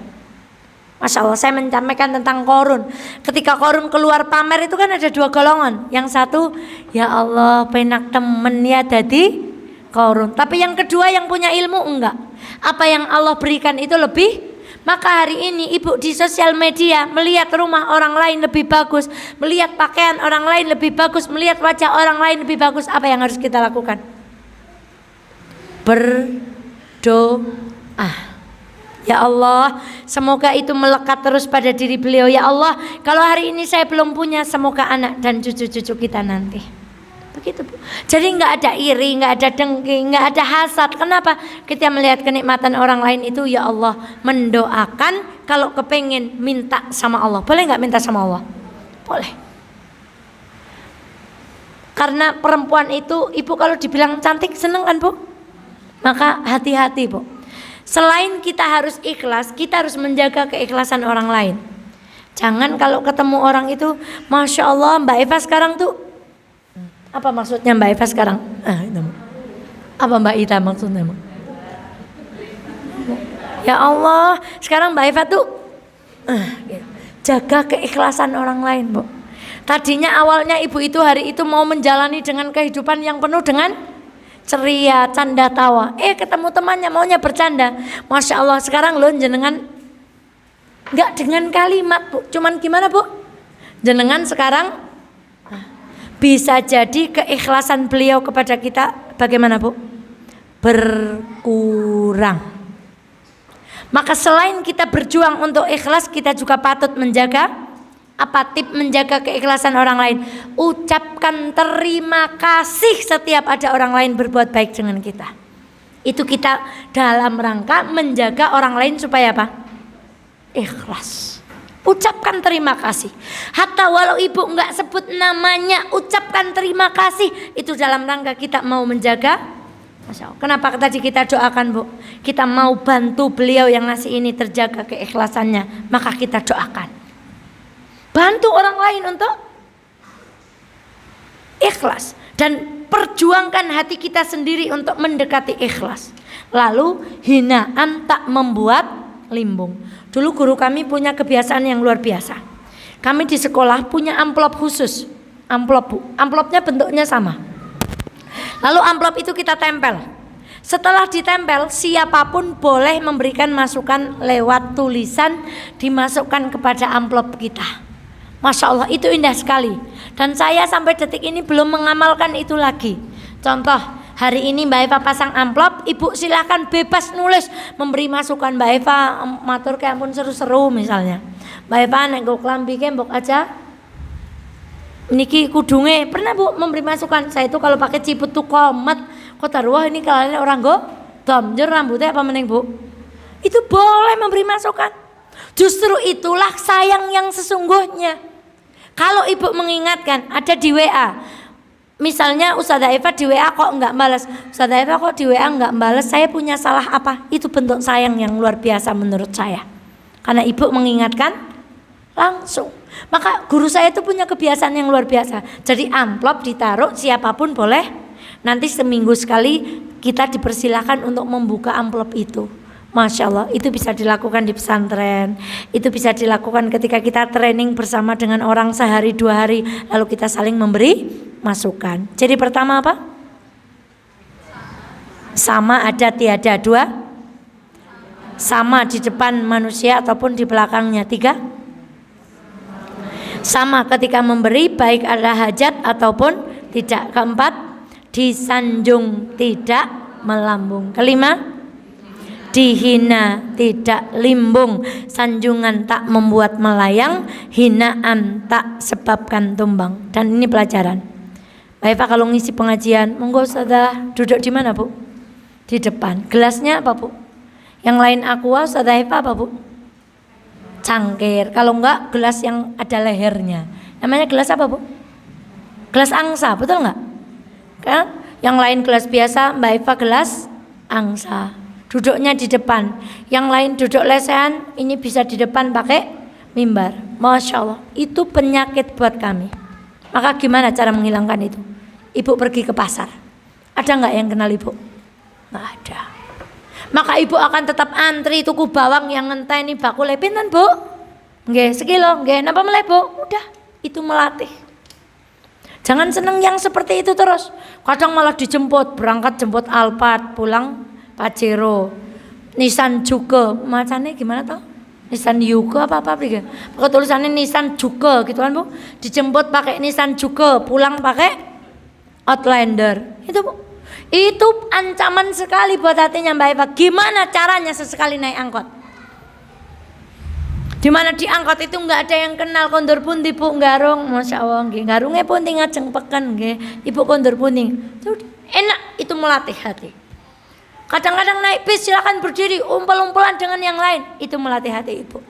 Masya Allah, saya menyampaikan tentang korun. Ketika korun keluar pamer itu kan ada dua golongan. Yang satu, ya Allah penak temen ya dadi korun. Tapi yang kedua yang punya ilmu enggak. Apa yang Allah berikan itu lebih. Maka hari ini ibu di sosial media melihat rumah orang lain lebih bagus, melihat pakaian orang lain lebih bagus, melihat wajah orang lain lebih bagus. Apa yang harus kita lakukan? Berdoa. Ya Allah, semoga itu melekat terus pada diri beliau. Ya Allah, kalau hari ini saya belum punya, semoga anak dan cucu-cucu kita nanti. Begitu bu. Jadi nggak ada iri, nggak ada dengki, nggak ada hasad. Kenapa? Kita melihat kenikmatan orang lain itu, ya Allah, mendoakan kalau kepengen minta sama Allah. Boleh nggak minta sama Allah? Boleh. Karena perempuan itu, ibu kalau dibilang cantik seneng kan bu? Maka hati-hati bu. Selain kita harus ikhlas, kita harus menjaga keikhlasan orang lain. Jangan kalau ketemu orang itu, Masya Allah Mbak Eva sekarang tuh, apa maksudnya Mbak Eva sekarang? Itu. Apa Mbak Ita maksudnya? Ya Allah, sekarang Mbak Eva tuh jaga keikhlasan orang lain bu. Tadinya awalnya ibu itu hari itu mau menjalani dengan kehidupan yang penuh dengan ceria, canda tawa. Ketemu temannya maunya bercanda. Masya Allah sekarang loh jenengan nggak dengan kalimat bu. Cuman gimana bu? Jenengan sekarang bisa jadi keikhlasan beliau kepada kita bagaimana bu? Berkurang. Maka selain kita berjuang untuk ikhlas, kita juga patut menjaga tip menjaga keikhlasan orang lain. Ucapkan terima kasih setiap ada orang lain berbuat baik dengan kita. Itu kita dalam rangka menjaga orang lain supaya apa? Ikhlas. Ucapkan terima kasih. Hatta walau ibu enggak sebut namanya, ucapkan terima kasih. Itu dalam rangka kita mau menjaga. Masya Allah. Kenapa tadi kita doakan bu? Kita mau bantu beliau yang ngasih ini terjaga keikhlasannya. Maka kita doakan. Bantu orang lain untuk ikhlas. Dan perjuangkan hati kita sendiri untuk mendekati ikhlas. Lalu hinaan tak membuat limbung. Dulu guru kami punya kebiasaan yang luar biasa. Kami di sekolah punya amplop khusus. Amplop bu. Amplopnya bentuknya sama. Lalu amplop itu kita tempel. Setelah ditempel, siapapun boleh memberikan masukan lewat tulisan dimasukkan kepada amplop kita. Masya Allah itu indah sekali. Dan saya sampai detik ini belum mengamalkan itu lagi. Contoh, hari ini Mbak Eva pasang amplop, ibu silahkan bebas nulis, memberi masukan. Mbak Eva matur ke ampun seru-seru misalnya. Mbak Eva nek nggo klambi ke mbok aja niki kudunge, pernah bu memberi masukan. Saya itu kalau pakai ciput tuh komet, kok taruh ini kalian orang go dom, jur rambutnya apa meneng bu? Itu boleh memberi masukan. Justru itulah sayang yang sesungguhnya. Kalau ibu mengingatkan, ada di WA, misalnya Ustazah Eva di WA kok enggak balas, Ustazah Eva kok di WA enggak balas, saya punya salah apa? Itu bentuk sayang yang luar biasa menurut saya. Karena ibu mengingatkan langsung. Maka guru saya itu punya kebiasaan yang luar biasa. Jadi amplop ditaruh, siapapun boleh. Nanti seminggu sekali kita dipersilahkan untuk membuka amplop itu. Masya Allah, itu bisa dilakukan di pesantren. Itu bisa dilakukan ketika kita training bersama dengan orang sehari 2 hari, lalu kita saling memberi masukan. Jadi pertama apa? Sama ada tiada. 2, sama di depan manusia ataupun di belakangnya. 3, sama ketika memberi baik ada hajat ataupun tidak. 4, disanjung tidak melambung. 5, dihina tidak limbung. Sanjungan tak membuat melayang, hinaan tak sebabkan tumbang. Dan ini pelajaran. Mbak Eva kalau ngisi pengajian, monggo Ustazah duduk di mana bu? Di depan. Gelasnya apa bu? Yang lain aqua, Ustazah Eva apa bu? Cangkir. Kalau enggak gelas yang ada lehernya. Namanya gelas apa bu? Gelas angsa, betul enggak? Kan? Yang lain gelas biasa, Mbak Eva gelas angsa. Duduknya di depan. Yang lain duduk lesehan, ini bisa di depan pakai mimbar. Masya Allah, itu penyakit buat kami. Maka gimana cara menghilangkan itu? Ibu pergi ke pasar. Ada enggak yang kenal ibu? Enggak ada. Maka ibu akan tetap antri tuku bawang yang ngenteni bakule pinten bu? Nggih, sekilo, nggih, napa meleh bu? Udah, itu melatih. Jangan seneng yang seperti itu terus. Kadang malah dijemput, berangkat jemput Alphard, pulang Pajero, Nissan juga, macamnya gimana toh? Nissan Yugo apa begitu? Pakai tulisannya Nissan juga gitu kan bu? Dijemput pakai Nissan juga, pulang pakai Outlander. Itu bu, itu ancaman sekali buat hatinya Mbak Eva. Gimana caranya sesekali naik angkot? Dimana di angkot itu nggak ada yang kenal, kondur pundi bu garung, masya Allah, nggih garungnya pun tinggal jengpekan, nggih ibu kondur pundi, itu enak, itu melatih hati. Kadang-kadang naik bis silakan berdiri umpel-umpelan dengan yang lain, itu melatih hati ibu.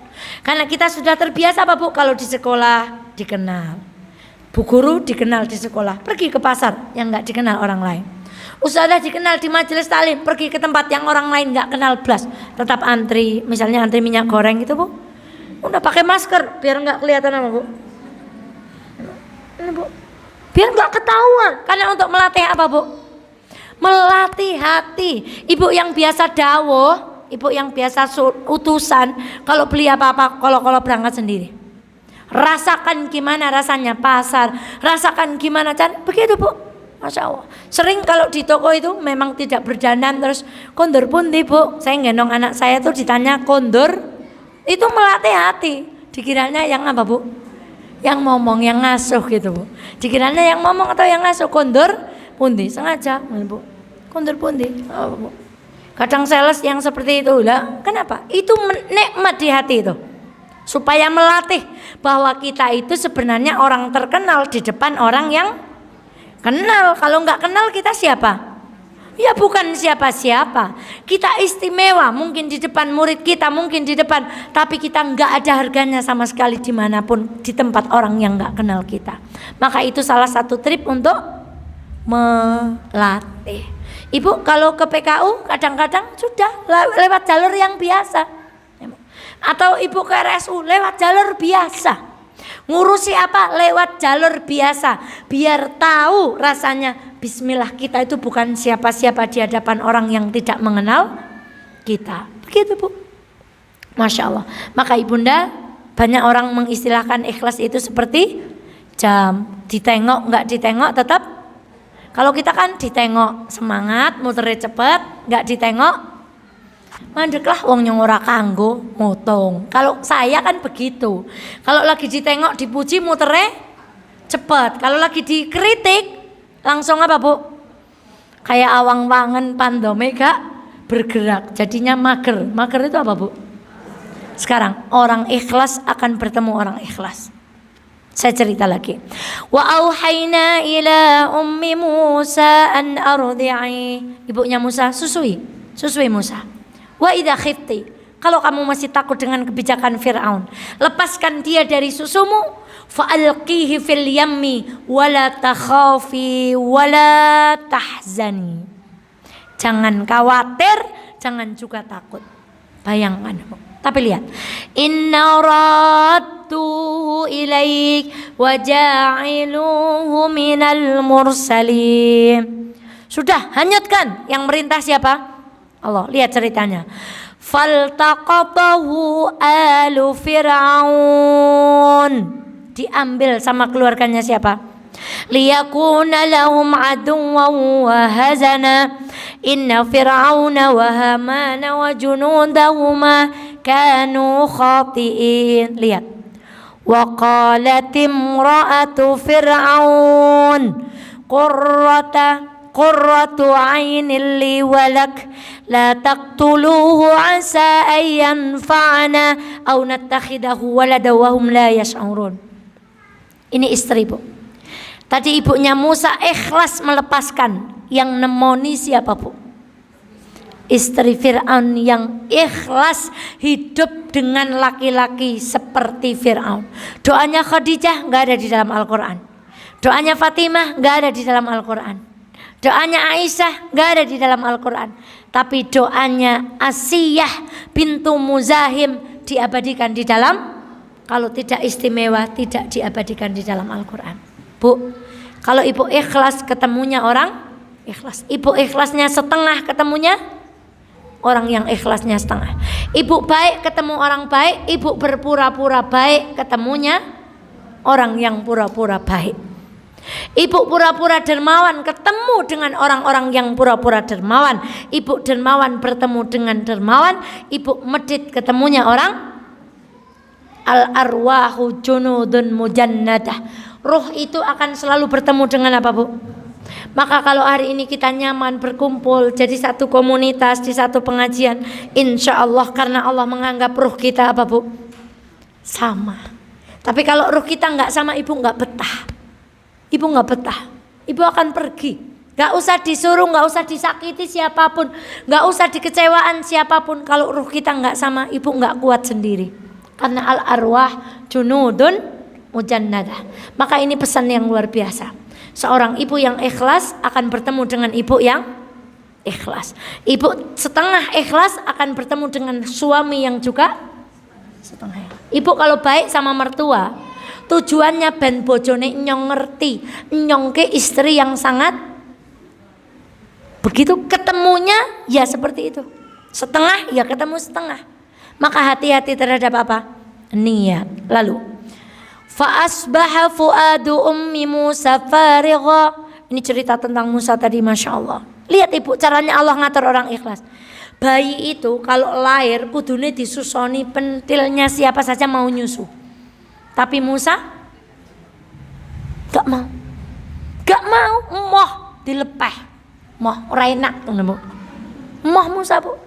Karena kita sudah terbiasa apa Bu? Kalau di sekolah dikenal, Bu Guru dikenal di sekolah, pergi ke pasar yang nggak dikenal orang lain. Ustazah dikenal di majelis taklim, pergi ke tempat yang orang lain nggak kenal blas, tetap antri, misalnya antri minyak goreng gitu Bu, udah pakai masker biar nggak kelihatan apa Bu? Ini Bu, biar nggak ketahuan. Karena untuk melatih apa Bu? Melatih hati. Ibu yang biasa dawuh, ibu yang biasa utusan, kalau beli apa-apa kalau berangkat sendiri. Rasakan gimana rasanya pasar, rasakan gimana cara, begitu Bu. Masya Allah. Sering kalau di toko itu memang tidak berdandan terus kondur pun Bu. Saya gendong anak saya tuh ditanya kondur, itu melatih hati. Dikiranya yang apa Bu? Yang ngomong, yang ngasuh gitu Bu. Dikiranya yang ngomong atau yang ngasuh kondur pundi sengaja Bu. Kondur pundi. Oh, Bu. Kadang sales yang seperti itu lah. Kenapa? Itu nikmat di hati itu. Supaya melatih bahwa kita itu sebenarnya orang terkenal di depan orang yang kenal. Kalau nggak kenal kita siapa? Ya bukan siapa-siapa. Kita istimewa mungkin di depan murid kita, mungkin di depan, tapi kita nggak ada harganya sama sekali dimanapun di tempat orang yang nggak kenal kita. Maka itu salah satu trip untuk melatih. Ibu kalau ke PKU kadang-kadang sudah lewat jalur yang biasa, atau ibu ke RSU lewat jalur biasa. Ngurusi apa? Lewat jalur biasa. Biar tahu rasanya bismillah kita itu bukan siapa-siapa di hadapan orang yang tidak mengenal kita. Begitu Bu. Masya Allah. Maka ibunda, banyak orang mengistilahkan ikhlas itu seperti jam. Ditengok nggak ditengok tetap. Kalau kita kan ditengok semangat, muternya cepet. Nggak ditengok mandeklah wong nyong ora kanggo motong. Kalau saya kan begitu. Kalau lagi ditengok dipuji muternya cepet. Kalau lagi dikritik langsung apa Bu? Kayak awang wangen pandome gak bergerak, jadinya mager. Mager itu apa Bu? Sekarang orang ikhlas akan bertemu orang ikhlas. Saya cerita lagi. Wa auhayna ila ummi Musa an ardi'i. Ibunya Musa susui Musa. Wa idza khifti, kalau kamu masih takut dengan kebijakan Fir'aun, lepaskan dia dari susumu, fa'alqihi fil yammi wala takhafi wala tahzani. Jangan khawatir, jangan juga takut. Bayangkan. Tapi lihat, inna raddu ilaik wa ja'iluhu minal mursalin. Sudah, hanyutkan. Yang merintah siapa? Allah. Lihat ceritanya. Faltaqatahu alu Fir'aun. Diambil sama keluarganya siapa? Liyakuna lahum aduwwan wa hazana. Inna Fir'auna wa Hamana wa junudahuma kanu khati'in. Lihat. Wa qalat imra'atu Fir'aun qurratu 'ainin li walak la taqtuluhu 'asa an yanfa'ana aw nattakhidahu walada wa hum la yash'urun. Ini istri Bu. Tadi ibunya Musa ikhlas melepaskan, yang nemoni siapa Bu? Istri Fir'aun yang ikhlas hidup dengan laki-laki seperti Fir'aun. Doanya Khadijah nggak ada di dalam Al-Quran. Doanya Fatimah nggak ada di dalam Al-Quran. Doanya Aisyah nggak ada di dalam Al-Quran. Tapi doanya Asiyah bintu Muzahim diabadikan di dalam. Kalau tidak istimewa tidak diabadikan di dalam Al-Quran. Bu, kalau ibu ikhlas ketemunya orang ikhlas. Ibu ikhlasnya setengah ketemunya orang yang ikhlasnya setengah. Ibu baik ketemu orang baik, ibu berpura-pura baik ketemunya orang yang pura-pura baik. Ibu pura-pura dermawan ketemu dengan orang-orang yang pura-pura dermawan. Ibu dermawan bertemu dengan dermawan. Ibu medit ketemunya orang. Al-arwahu junudun mujannadah. Ruh itu akan selalu bertemu dengan apa Bu? Maka kalau hari ini kita nyaman berkumpul jadi satu komunitas di satu pengajian, insya Allah karena Allah menganggap ruh kita apa Bu? Sama. Tapi kalau ruh kita nggak sama, ibu nggak betah. Ibu nggak betah. Ibu akan pergi. Nggak usah disuruh, nggak usah disakiti siapapun, nggak usah dikecewaan siapapun. Kalau ruh kita nggak sama, ibu nggak kuat sendiri. Karena al-arwah junudun mujannadah. Maka ini pesan yang luar biasa. Seorang ibu yang ikhlas akan bertemu dengan ibu yang ikhlas. Ibu setengah ikhlas akan bertemu dengan suami yang juga setengah. Ibu kalau baik sama mertua, tujuannya ben bojone nyong ngerti, nyong ke istri yang sangat begitu ketemunya ya seperti itu. Setengah ya ketemu setengah. Maka hati-hati terhadap apa? Niat. Lalu fa asbaha fuadu ummi Musa farigha. Ini cerita tentang Musa tadi, Masya Allah. Lihat ibu, caranya Allah ngatur orang ikhlas. Bayi itu kalau lahir kudune disusoni pentilnya siapa saja mau nyusu. Tapi Musa gak mau. Gak mau, moh dilepeh. Moh ora enak ngono. Moh Musa, Bu.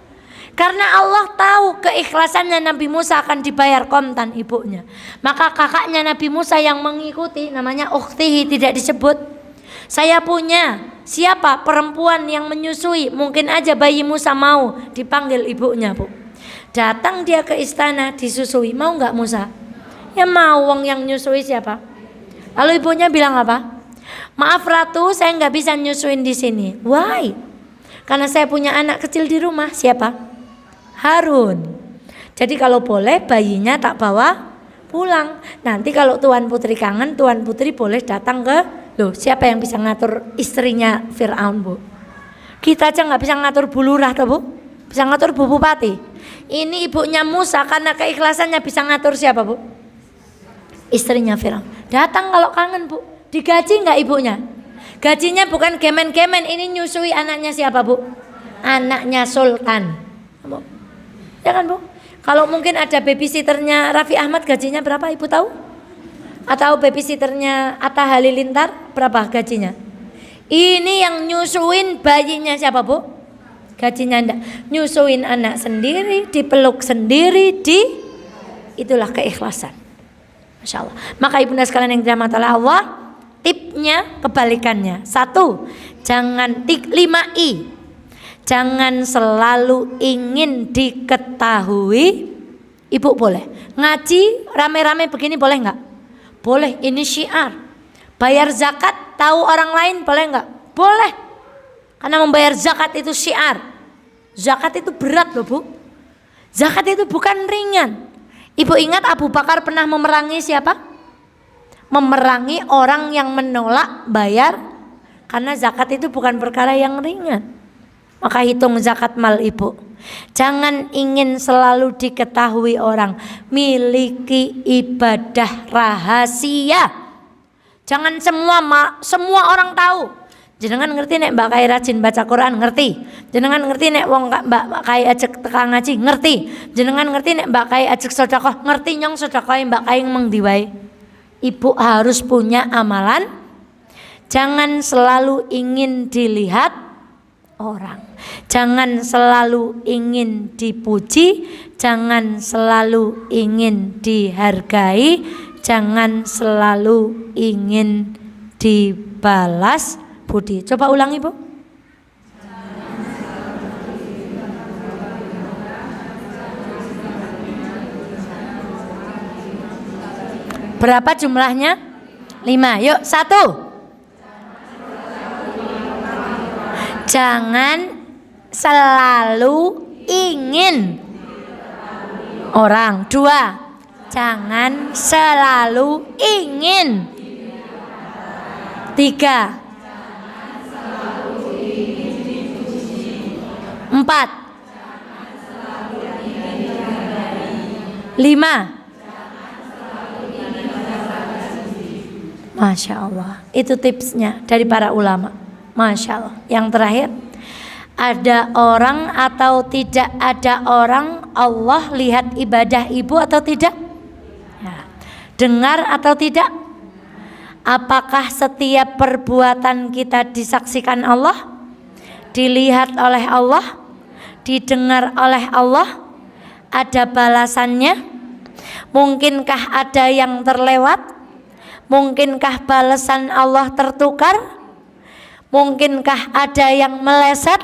Karena Allah tahu keikhlasannya Nabi Musa akan dibayar kontan ibunya. Maka kakaknya Nabi Musa yang mengikuti namanya ukhtihi tidak disebut. Saya punya siapa perempuan yang menyusui, mungkin aja bayi Musa mau dipanggil ibunya, Bu. Datang dia ke istana disusui, mau nggak Musa? Ya mau, wong yang nyusui siapa? Lalu ibunya bilang apa? Maaf Ratu, saya nggak bisa nyusuin di sini. Why? Karena saya punya anak kecil di rumah. Siapa? Harun. Jadi kalau boleh bayinya tak bawa pulang. Nanti kalau Tuan Putri kangen, Tuan Putri boleh datang ke. Loh, siapa yang bisa ngatur istrinya Fir'aun, Bu? Kita aja nggak bisa ngatur Bu Lurah, toh, Bu? Bisa ngatur Bu Bupati. Ini ibunya Musa karena keikhlasannya bisa ngatur siapa, Bu? Istrinya Fir'aun. Datang kalau kangen, Bu. Digaji nggak ibunya? Gajinya bukan kemen-kemen, ini nyusui anaknya siapa, Bu? Anaknya Sultan, Bu. Ya kan, Bu? Kalau mungkin ada babysitternya Raffi Ahmad gajinya berapa Ibu tahu? Atau babysitternya Atta Halilintar berapa gajinya? Ini yang nyusuin bayinya siapa, Bu? Gajinya enggak. Nyusuin anak sendiri, dipeluk sendiri, itulah keikhlasan. Masya Allah. Maka ibunda sekalian yang dirahmati Allah, tipnya kebalikannya. 1, jangan 5I. Jangan selalu ingin diketahui. Ibu boleh ngaji rame-rame begini, boleh nggak? Boleh, ini syiar. Bayar zakat tahu orang lain boleh nggak? Boleh. Karena membayar zakat itu syiar. Zakat itu berat loh, Bu. Zakat itu bukan ringan. Ibu ingat Abu Bakar pernah memerangi siapa? Memerangi orang yang menolak bayar. Karena zakat itu bukan perkara yang ringan. Maka hitung zakat mal ibu. Jangan ingin selalu diketahui orang. Miliki ibadah rahasia. Jangan semua orang tahu. Jenengan ngerti nek Mbak Kai rajin baca Quran, ngerti. Jenengan ngerti nek wong Mbak Kai ajak tekan ngaji, ngerti. Jenengan ngerti nek Mbak Kai ajak sedekah, ngerti nyong sedekah Mbak Kai meng diwai. Ibu harus punya amalan. Jangan selalu ingin dilihat orang. Jangan selalu ingin dipuji, jangan selalu ingin dihargai, jangan selalu ingin dibalas budi. Coba ulangi, Bu. Berapa jumlahnya? 5. Yuk, 1. Jangan selalu ingin orang. 2. Jangan selalu ingin. 3. 4. 5. Masya Allah. Itu tipsnya dari para ulama. Masya Allah. Yang terakhir, ada orang atau tidak ada orang, Allah lihat ibadah ibu atau tidak? Ya. Dengar atau tidak? Apakah setiap perbuatan kita disaksikan Allah? Dilihat oleh Allah? Didengar oleh Allah? Ada balasannya? Mungkinkah ada yang terlewat? Mungkinkah balasan Allah tertukar? Mungkinkah ada yang meleset?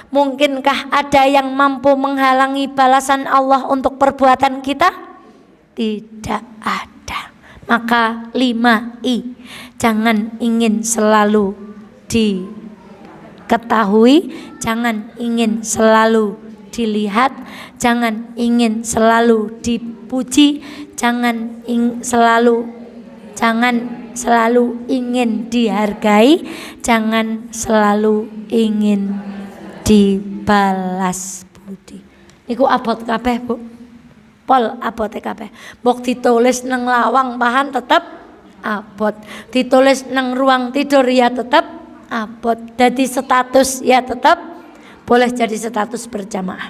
Mungkinkah ada yang mampu menghalangi balasan Allah untuk perbuatan kita? tidak ada. Maka 5I, jangan ingin selalu diketahui, jangan ingin selalu dilihat, jangan ingin selalu dipuji, jangan selalu ingin dihargai, jangan selalu ingin dibalas budi. Niku abot kabeh, Bu. Pol abote kabeh. Mbok ditulis nang lawang pahan tetep abot. Ditulis nang ruang tidur ya tetep abot. Dadi status ya tetep boleh jadi status berjamaah.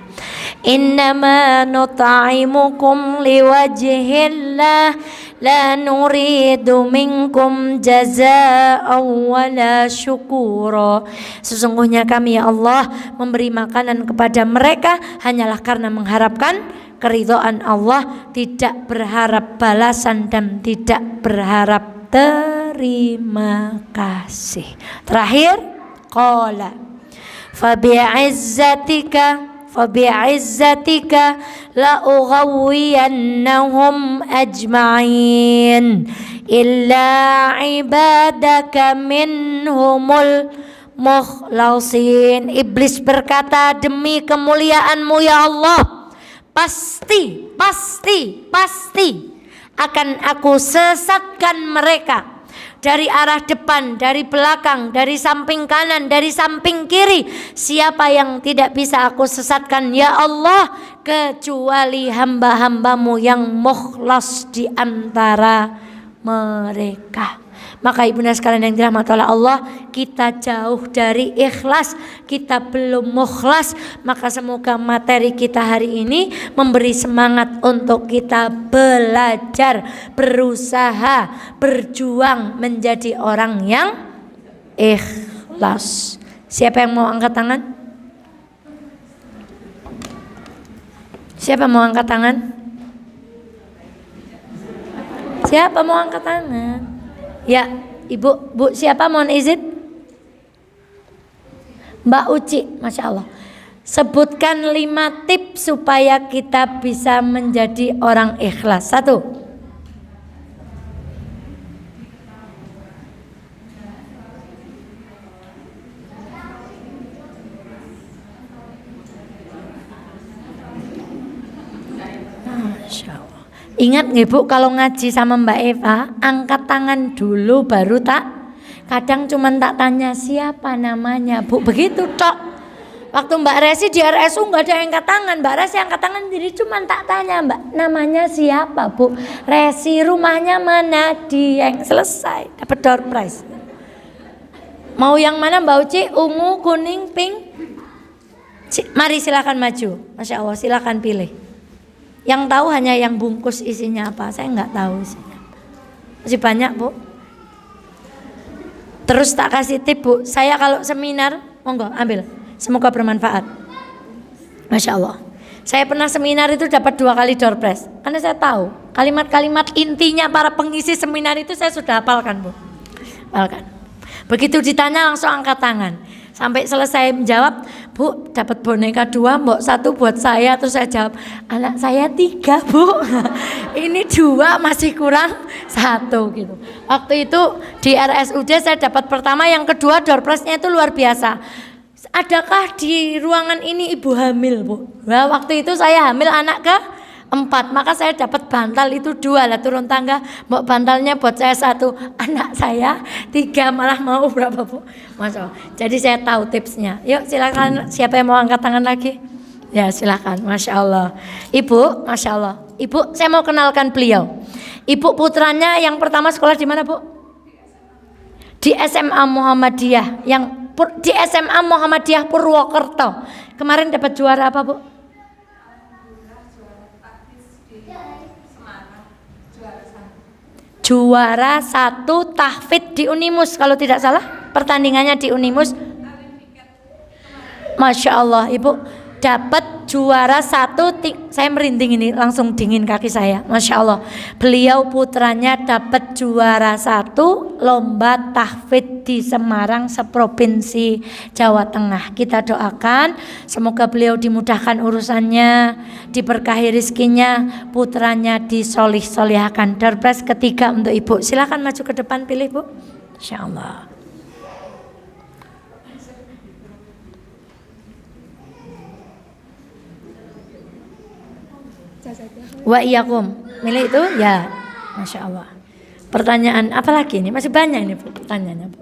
Innama nut'imukum liwajhillah la nuridu minkum jazaa'an wala syukura. Sesungguhnya kami ya Allah memberi makanan kepada mereka hanyalah karena mengharapkan keridhaan Allah, tidak berharap balasan dan tidak berharap terima kasih. Terakhir, qala fabi'izzatika la ughawiyannahum ajma'in illa ibadaka minhumul mukhlasin. Iblis berkata, demi kemuliaanmu ya Allah, pasti akan aku sesatkan mereka dari arah depan, dari belakang, dari samping kanan, dari samping kiri. Siapa yang tidak bisa aku sesatkan ya Allah kecuali hamba-hambamu yang mukhlas di antara mereka. Maka ibunda sekalian yang dirahmati oleh Allah, kita jauh dari ikhlas, kita belum mukhlas. Maka semoga materi kita hari ini memberi semangat untuk kita belajar, berusaha, berjuang menjadi orang yang ikhlas. Siapa yang mau angkat tangan? Siapa mau angkat tangan? Siapa mau angkat tangan? Ya, Ibu, Bu, siapa mohon izin? Mbak Uci, Masya Allah. Sebutkan 5 tips supaya kita bisa menjadi orang ikhlas. 1. Masya Allah. Ingat nggih Bu, kalau ngaji sama Mbak Eva, angkat tangan dulu baru kadang cuman tak tanya siapa namanya Bu, begitu tok. Waktu Mbak Resi di RSU nggak ada yang angkat tangan, Mbak Resi angkat tangan, jadi cuman tak tanya Mbak namanya siapa Bu, Resi rumahnya mana, Dieng, selesai, dapat door prize. Mau yang mana Mbak Uci? Ungu, kuning, pink? Mari silakan maju, Masya Allah, silakan pilih. Yang tahu hanya yang bungkus isinya apa, saya nggak tahu isinya. Masih banyak Bu. Terus tak kasih tip Bu, saya kalau seminar, monggo ambil, semoga bermanfaat. Masya Allah. Saya pernah seminar itu dapat 2 kali door prize, karena saya tahu kalimat-kalimat intinya para pengisi seminar itu saya sudah hafalkan Bu. Hafalkan. Begitu ditanya langsung angkat tangan. Sampai selesai menjawab, Bu dapat boneka 2, mbok 1 buat saya. Terus saya jawab, anak saya 3 Bu. Ini 2 masih kurang 1 gitu. Waktu itu di RSUD saya dapat pertama, yang kedua door prize-nya itu luar biasa. Adakah di ruangan ini ibu hamil Bu? Nah, waktu itu saya hamil anak ke-4, maka saya dapat bantal itu 2 lah, turun tangga, mbok bantalnya buat saya 1, anak saya 3, malah mau berapa Bu? Masya Allah. Jadi saya tahu tipsnya. Yuk silakan, siapa yang mau angkat tangan lagi? Ya silakan, Masya Allah. Ibu, Masya Allah. Ibu, saya mau kenalkan beliau. Ibu putranya yang pertama sekolah di mana Bu? Di SMA Muhammadiyah, di SMA Muhammadiyah Purwokerto. Kemarin dapat juara apa Bu? Juara 1 tahfidz di Unimus kalau tidak salah, pertandingannya di Unimus. Masya Allah Ibu, dapat juara 1. Saya merinding ini, langsung dingin kaki saya. Masya Allah. Beliau putranya dapat juara 1 lomba tahfidz di Semarang seprovinsi Jawa Tengah. Kita doakan semoga beliau dimudahkan urusannya, diberkahi rizkinya, putranya disolih-solihkan. Darpres ketiga untuk ibu. Silakan maju ke depan, pilih bu. Insya Allah. Wa iyyakum. Milih itu ya. Masya Allah. Pertanyaan apa lagi ini? Masih banyak ini bu, pertanyaannya bu.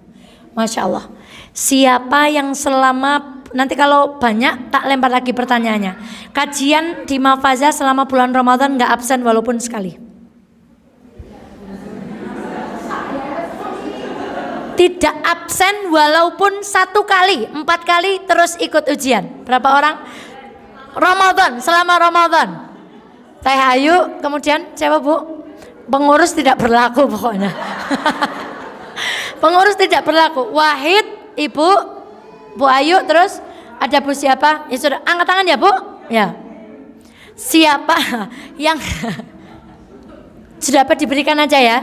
Masya Allah. Siapa yang selama, nanti kalau banyak tak lempar lagi pertanyaannya. Kajian di Mahfazah selama bulan Ramadan nggak absen walaupun sekali? Tidak absen walaupun 1 kali, 4 kali terus ikut ujian. Berapa orang? Ramadan, selama Ramadan. Teh Ayu, kemudian siapa bu? Pengurus tidak berlaku pokoknya. Pengurus tidak berlaku. Wahid, ibu, Bu Ayu, terus ada bu siapa? Ya sudah, angkat tangan ya bu. Ya. Siapa yang sudah dapat diberikan aja ya,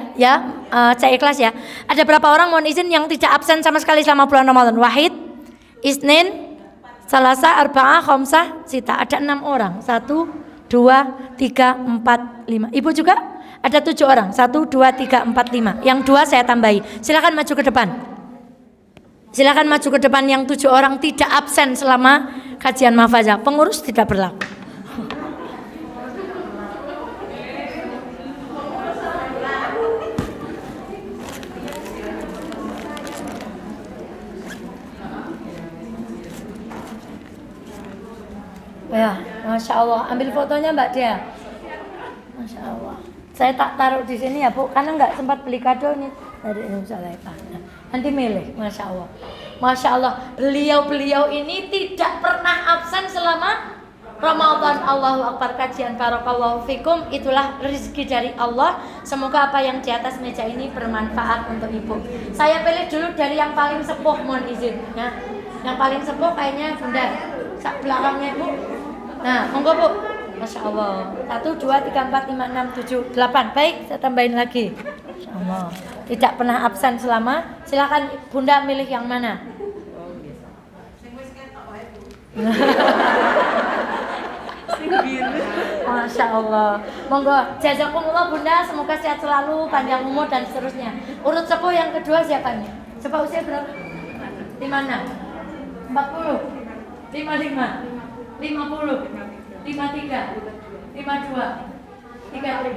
saya ikhlas ya. Ada berapa orang mohon izin yang tidak absen sama sekali selama bulan Ramadan? Wahid, Isnin, Salasa, Arba'ah, Khomsah, Sita. Ada 6 orang. 1, 2, 3, 4, 5. Ibu juga ada 7 orang. 1, 2, 3, 4, 5. Yang 2 saya tambahi. Silakan maju ke depan. Silakan maju ke depan. Yang 7 orang tidak absen selama kajian Mahfazah. Pengurus tidak berlaku. Ya, Masya Allah. Ambil fotonya Mbak Dia. Masya Allah. Saya tak taruh di sini ya Bu, karena nggak sempat beli kado nih dari Indonesia Laifah. Nanti milih, Masya Allah. Masya Allah. Beliau ini tidak pernah absen selama Ramadan. Allahu Akbar. Kajian barakallahu fikum. Itulah rezeki dari Allah. Semoga apa yang di atas meja ini bermanfaat untuk ibu. Saya pilih dulu dari yang paling sepuh, mohon izin. Nah, yang paling sepuh kayaknya Bunda. Belakangnya ibu. Nah, monggo Bu. Masya Allah. 1, 2, 3, 4, 5, 6, 7, 8. Baik, saya tambahin lagi. Masya Allah. Tidak pernah absen selama. Silakan Bunda milih yang mana. Masya Allah. Monggo. Jazakumullah Bunda. Semoga sehat selalu, panjang umur dan seterusnya. Urut sepuh yang kedua siapanya? Coba usia berapa? Di mana? 40. 55, 50, 53, 52, 30.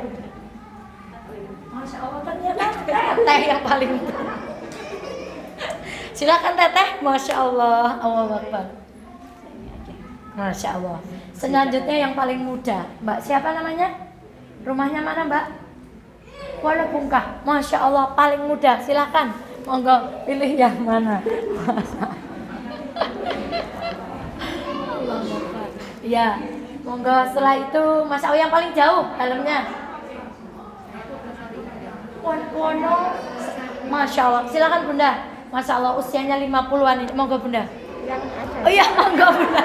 Masya Allah, ternyata Teteh yang paling tua. Silakan Teteh. Masya Allah. Allahu Akbar. Masya Allah. Selanjutnya yang paling muda, Mbak siapa namanya? Rumahnya mana Mbak? Kuala Bungkah. Masya Allah, paling muda. Silakan. Monggo pilih yang mana. Ya, monggo. Setelah itu Mas Awi yang paling jauh dalamnya. Wono. Masya Allah. Silakan Bunda. Masya Allah usianya 50-an ini. Monggo Bunda. Oh iya, monggo Bunda.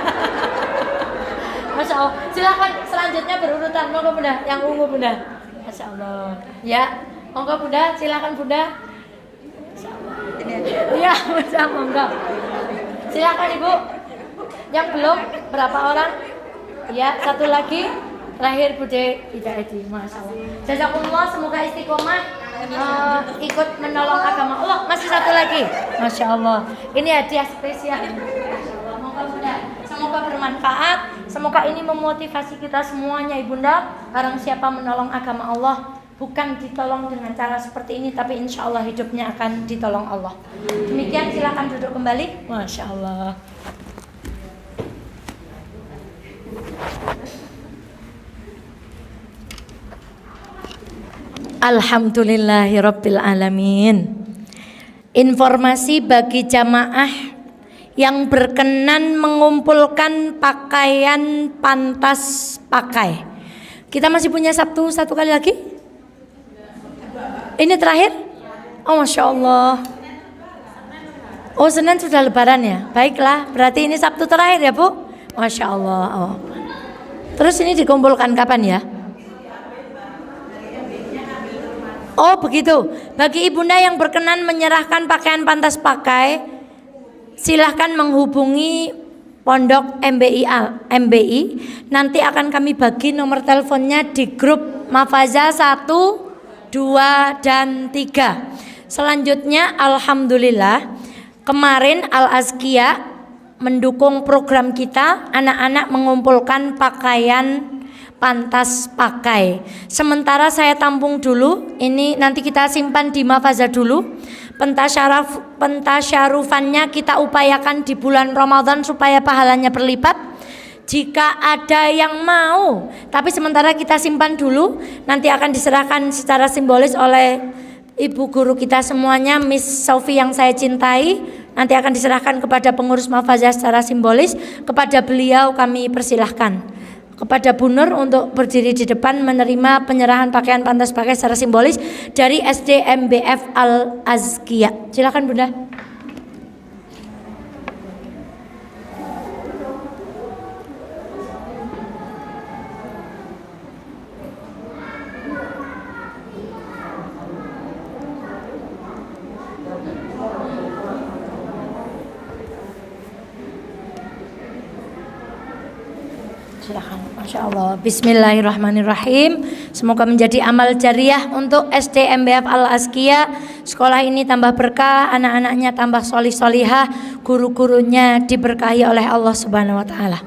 Masya Allah. Silakan selanjutnya berurutan. Monggo Bunda. Yang ungu Bunda. Masya Allah. Ya, monggo Bunda. Silakan Bunda. Masya Allah. Iya, Masya Allah. Monggo. Silakan Ibu. Yang belum berapa orang? Ya, satu lagi. Terakhir Bude Hidayati. Masya Allah. Jazakumullah, semoga istiqomah ikut menolong agama Allah. Masih satu lagi. Masya Allah. Ini hadiah spesial. Semoga bermanfaat. Semoga ini memotivasi kita semuanya Ibunda. Barang siapa menolong agama Allah, bukan ditolong dengan cara seperti ini, tapi insya Allah hidupnya akan ditolong Allah. Demikian, silakan duduk kembali. Masya Allah. Alhamdulillahirabbil alamin. Informasi bagi jamaah yang berkenan mengumpulkan pakaian pantas pakai. Kita masih punya Sabtu satu kali lagi? Ini terakhir? Oh Masya Allah. Oh Senin sudah lebaran ya? Baiklah, berarti ini Sabtu terakhir ya Bu? Masya Allah. Oh. Terus ini dikumpulkan kapan ya? Oh begitu. Bagi ibunda yang berkenan menyerahkan pakaian pantas pakai, silahkan menghubungi Pondok MBI. Nanti akan kami bagi nomor teleponnya di grup Mafaza 1, 2, dan 3. Selanjutnya alhamdulillah kemarin Al-Azkia mendukung program kita, anak-anak mengumpulkan pakaian pantas pakai. Sementara saya tampung dulu, ini nanti kita simpan di Mafaza dulu. Pentasyarufannya kita upayakan di bulan Ramadan supaya pahalanya berlipat. Jika ada yang mau, tapi sementara kita simpan dulu, nanti akan diserahkan secara simbolis oleh ibu guru kita semuanya, Miss Sofi yang saya cintai. Nanti akan diserahkan kepada pengurus Mafaza secara simbolis. Kepada beliau kami persilahkan, kepada Bu Nur untuk berdiri di depan menerima penyerahan pakaian pantas pakai secara simbolis dari SD MBF Al-Azkia. Silakan Bunda. Silakan. Masya Allah. Bismillahirrahmanirrahim. Semoga menjadi amal jariah untuk SD MBF Al-Azkia. Sekolah ini tambah berkah, anak-anaknya tambah solih-solihah, guru-gurunya diberkahi oleh Allah Subhanahu Wa Taala.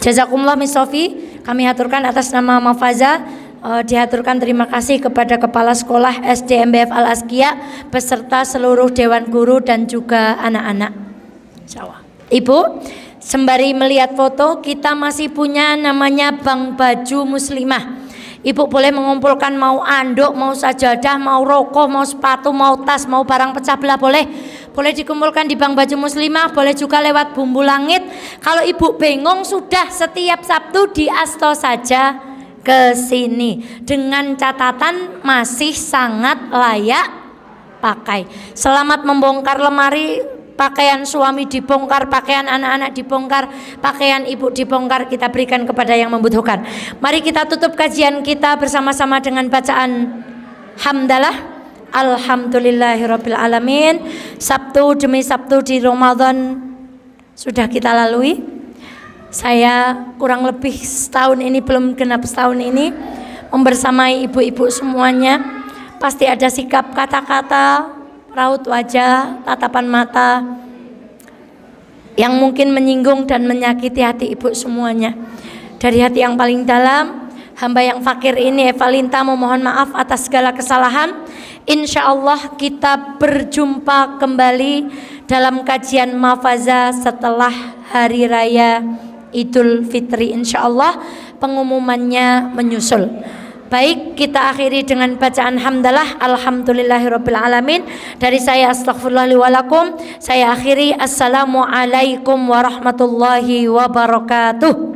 Jazakumullah Miss Sofi. Kami haturkan atas nama Mafaza. Dihaturkan terima kasih kepada Kepala Sekolah SD MBF Al-Azkia beserta seluruh Dewan Guru dan juga anak-anak. Insyaallah. Ibu, sembari melihat foto, kita masih punya namanya Bank Baju Muslimah. Ibu boleh mengumpulkan mau anduk, mau sajadah, mau rokok, mau sepatu, mau tas, mau barang pecah belah boleh. Boleh dikumpulkan di Bank Baju Muslimah, boleh juga lewat Bumbu Langit. Kalau ibu bingung, sudah setiap Sabtu di Asto saja ke sini. Dengan catatan masih sangat layak pakai. Selamat membongkar lemari. Pakaian suami dibongkar, pakaian anak-anak dibongkar, pakaian ibu dibongkar, kita berikan kepada yang membutuhkan. Mari kita tutup kajian kita bersama-sama dengan bacaan hamdalah. Alhamdulillahirabbil alamin. Sabtu demi Sabtu di Ramadan sudah kita lalui. Saya kurang lebih setahun ini, belum genap setahun ini, membersamai ibu-ibu semuanya. Pasti ada sikap kata-kata, raut wajah, tatapan mata yang mungkin menyinggung dan menyakiti hati ibu semuanya. Dari hati yang paling dalam, hamba yang fakir ini Evalinta memohon maaf atas segala kesalahan. Insya Allah kita berjumpa kembali dalam kajian Mafaza setelah Hari Raya Idul Fitri. Insya Allah pengumumannya menyusul. Baik, kita akhiri dengan bacaan hamdalah. Alhamdulillahirabbil alamin. Dari saya astaghfirullah li wa lakum. Saya akhiri. Assalamualaikum warahmatullahi wabarakatuh.